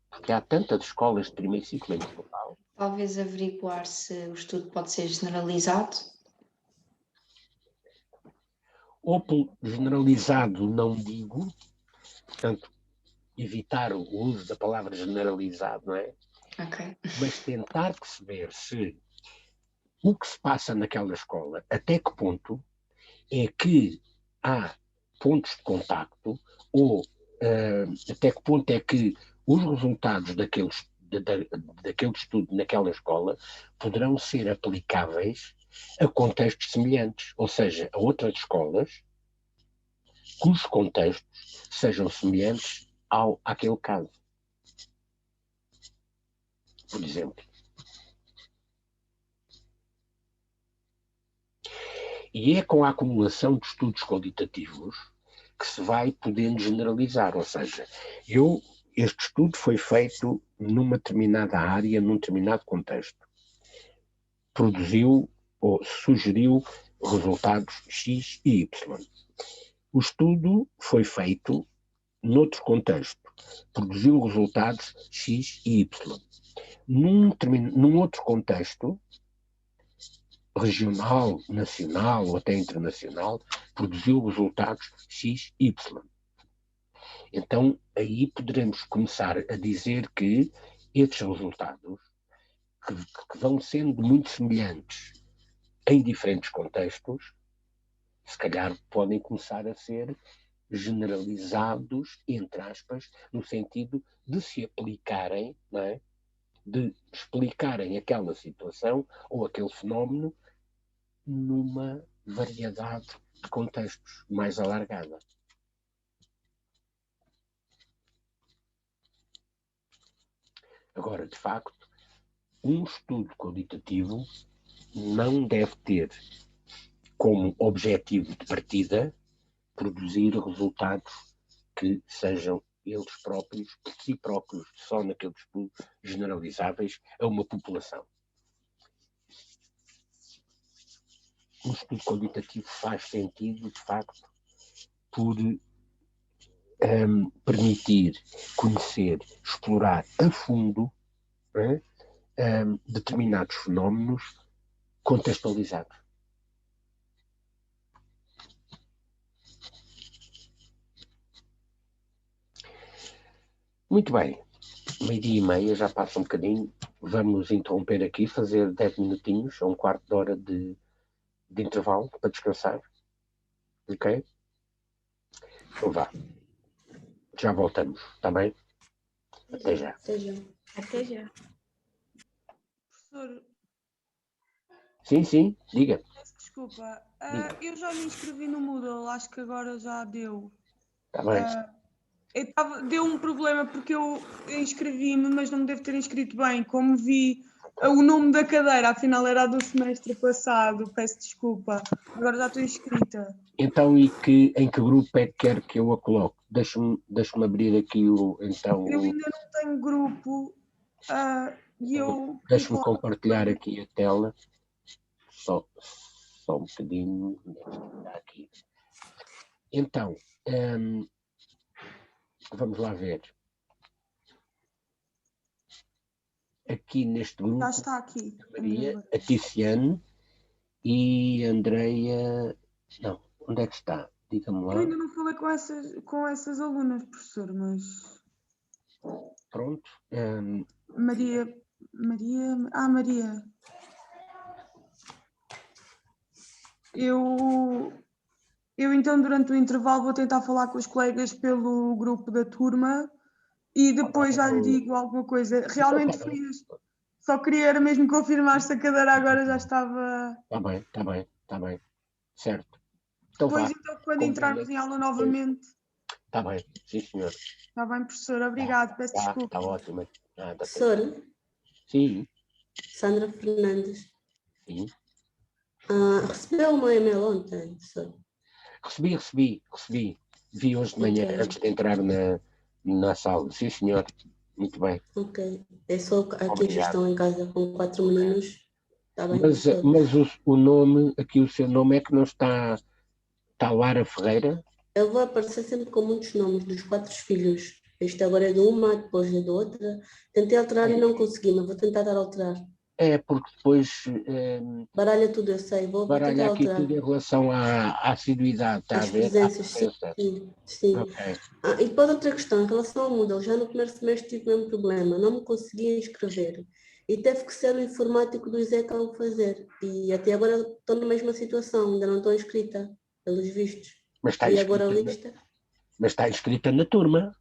Porque há tantas escolas de primeiro ciclo em Portugal. Talvez averiguar se o estudo pode ser generalizado. Ou generalizado não digo, portanto, evitar o uso da palavra generalizado, não é? Ok. Mas tentar perceber se o que se passa naquela escola, até que ponto é que há pontos de contacto ou até que ponto é que os resultados daquele estudo naquela escola poderão ser aplicáveis a contextos semelhantes, ou seja, a outras escolas cujos contextos sejam semelhantes àquele caso. Por exemplo. E é com a acumulação de estudos qualitativos que se vai podendo generalizar, ou seja, este estudo foi feito numa determinada área, num determinado contexto. Produziu ou sugeriu resultados X e Y. O estudo foi feito noutro contexto. Produziu resultados X e Y. Num outro contexto, regional, nacional ou até internacional, produziu resultados X, Y. Então, aí poderemos começar a dizer que estes resultados, que vão sendo muito semelhantes em diferentes contextos, se calhar podem começar a ser generalizados, entre aspas, no sentido de se aplicarem, não é? De explicarem aquela situação ou aquele fenómeno numa variedade de contextos mais alargada. Agora, de facto, um estudo qualitativo não deve ter como objetivo de partida produzir resultados que sejam eles próprios, por si próprios, só naquele estudo, generalizáveis a uma população. Um estudo qualitativo faz sentido, de facto, por permitir conhecer, explorar a fundo determinados fenómenos contextualizados. Muito bem, 12:30, já passa um bocadinho. Vamos interromper aqui, fazer 10 minutinhos, ou um quarto de hora de intervalo para descansar. Ok? Então vá. Já voltamos, está bem? Até já. Até já. Até já. Professor, Sim, diga. desculpa, eu já me inscrevi no Moodle, acho que agora já deu. Está bem. Deu um problema porque eu inscrevi-me, mas não me devo ter inscrito bem. Como vi o nome da cadeira, afinal era a do semestre passado, peço desculpa. Agora já estou inscrita. Então, em que grupo é que quer que eu a coloque? Deixa-me abrir aqui o. Então, Eu ainda não tenho grupo e eu. Deixa-me compartilhar aqui a tela. Só um bocadinho. Aqui. Então, vamos lá ver. Aqui neste grupo. Já está aqui. A Maria, a Ticiane e a Andreia. Não, onde é que está? Diga-me lá. Eu ainda não falei com essas alunas, professor, mas. Pronto. Maria. Eu então, durante o intervalo, vou tentar falar com os colegas pelo grupo da turma e depois já lhe digo alguma coisa. Realmente foi isto. Só queria era mesmo confirmar se a cadeira agora já estava. Está bem. Certo. Então, Depois, então, quando entrarmos em aula novamente. Está bem, sim, senhor. Está bem, professor. Obrigado. Peço desculpa. Está ótimo. Professora? Sim. Sandra Fernandes. Sim. Recebeu uma e-mail ontem, professor? Recebi. Vi hoje de manhã, Ok. antes de entrar na sala. Sim, senhor. Muito bem. Ok. É só aqui a Obrigado. gestão em casa com 4 meninos. Está bem? Mas, Ok. mas o nome, aqui o seu nome é que não está. Está Lara Ferreira? Ele vai aparecer sempre com muitos nomes dos 4 filhos. Este agora é de uma, depois é de outra. Tentei alterar e não consegui, mas vou tentar alterar. É, porque depois Baralha tudo, eu sei. Vou tentar baralha aqui alterar. tudo em relação à assiduidade, está a As ver? À presenças, presença. sim. Ok. E depois outra questão, em relação ao Moodle, já no primeiro semestre tive o mesmo problema, não me conseguia inscrever. E teve que ser o informático do ISECA a fazer. E até agora estou na mesma situação, ainda não estou inscrita, pelos vistos. Mas está E agora a inscrita, lista? mas está inscrita na turma.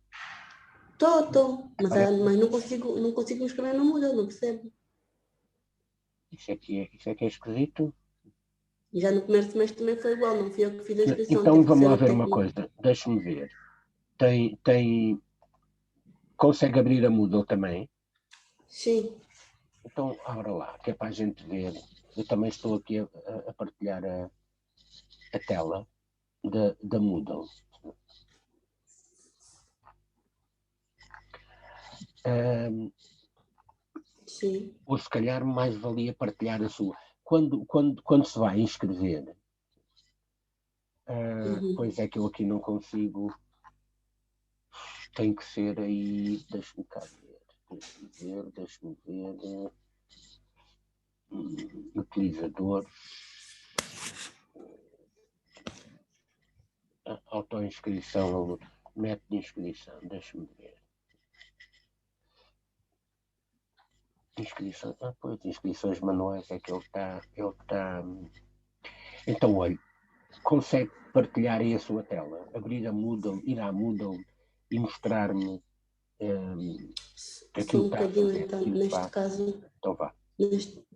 Estou, mas Parece- não consigo me inscrever no Moodle, não percebo. Isso é que é esquisito. E já no primeiro semestre também foi igual, não fui eu que fiz a inscrição, Então teve que vamos ser lá o ver uma técnico. coisa. Deixa-me ver. Consegue abrir a Moodle também? Sim, Então abra lá, que é para a gente ver. Eu também estou aqui a partilhar a tela da Moodle. sim. Ou se calhar mais valia partilhar a sua. Quando se vai inscrever, pois é que eu aqui não consigo. Tem que ser aí. Deixa-me cá ver. Deixa-me ver. Utilizador. Autoinscrição. Método de inscrição. Deixa-me ver. Inscrição. Pois, inscrições manuais é que ele está. Então, olha, consegue partilhar aí a sua tela, abrir a Moodle, ir à Moodle e mostrar-me Só aquilo um que está a bocadinho, fazer. então, Aquilo que neste faz. caso, Então vá.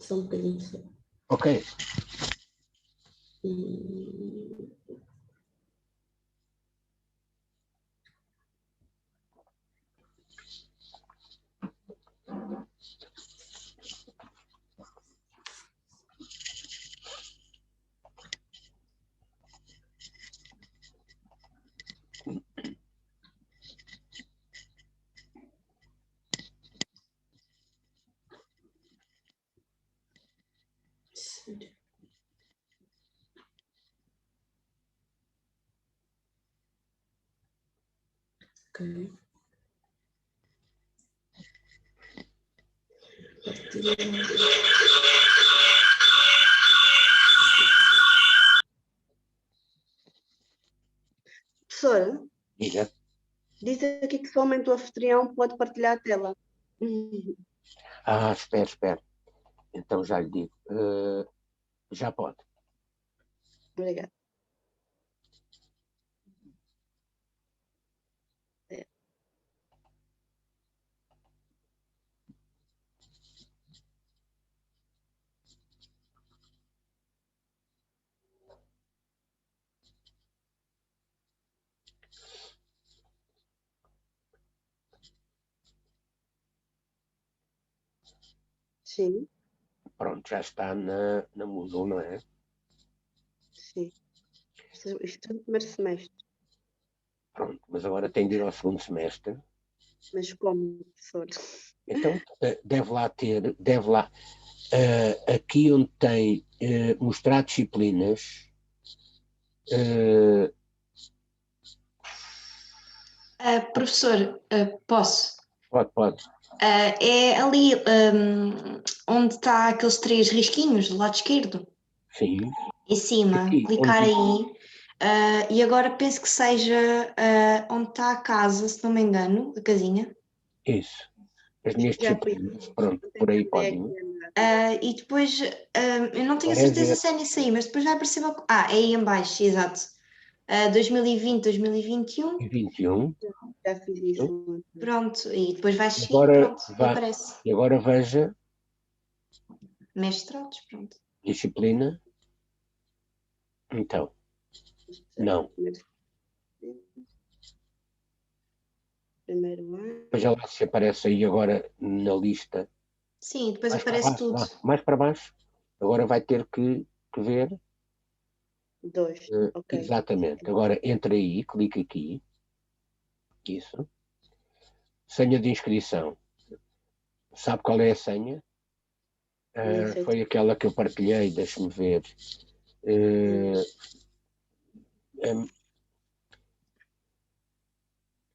só um bocadinho só. Ok. Ok. Professora, Diga. diz aqui que somente o anfitrião pode partilhar a tela. Espera. Então já lhe digo. Já pode. Obrigada. Sim, Pronto, já está na Moodle, não é? sim. Isto é no primeiro semestre. Pronto, mas agora tem de ir ao segundo semestre. Mas como, professor? Então deve lá, aqui onde tem mostrar disciplinas, Professor, posso? pode. É ali onde está aqueles 3 risquinhos do lado esquerdo, Sim. em cima, Aqui, clicar onde aí. E agora penso que seja onde está a casa, se não me engano, a casinha. isso. As minhas Já fui. disciplinas, pronto, por aí podem. E depois, eu não tenho a Agora é certeza ver. se é nisso aí, mas depois vai aparecer uma. É aí em baixo, exato. 2020, 2021. E 21. Já fiz isso. Pronto, e depois vai seguir, Agora pronto, e aparece. E agora veja Mestrados, pronto. disciplina. Então, não. Primeiro ano. Veja lá se aparece aí agora na lista. Sim, depois Mais para aparece baixo, tudo. lá, mais para baixo. Agora vai ter que ver. 2, ok. Exatamente. Agora entra aí, clica aqui. Isso. Senha de inscrição. Sabe qual é a senha? Não sei. Foi aquela que eu partilhei, deixa-me ver.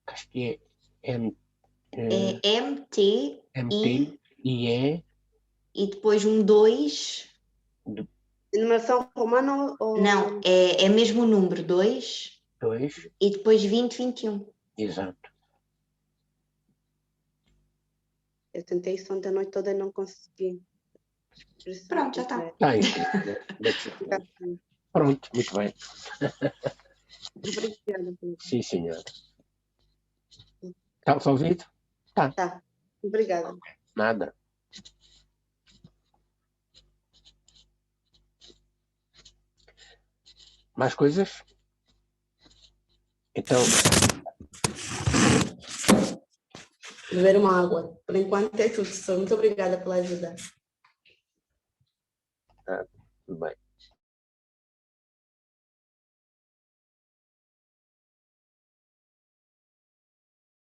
Acho que é É MT e é e depois um 2. Numeração romana ou... Não, é mesmo o número 2 2. e depois 2021. Exato. Eu tentei isso ontem a noite toda e não consegui. Pronto, já está. Está inscrito, né? Pronto, muito bem. Obrigada. Sim, senhora. Está resolvido? Tá. Tá. Obrigada. Nada. Mais coisas? Então, Beber uma água. Por enquanto é tudo. Muito obrigada pela ajuda. tudo bem.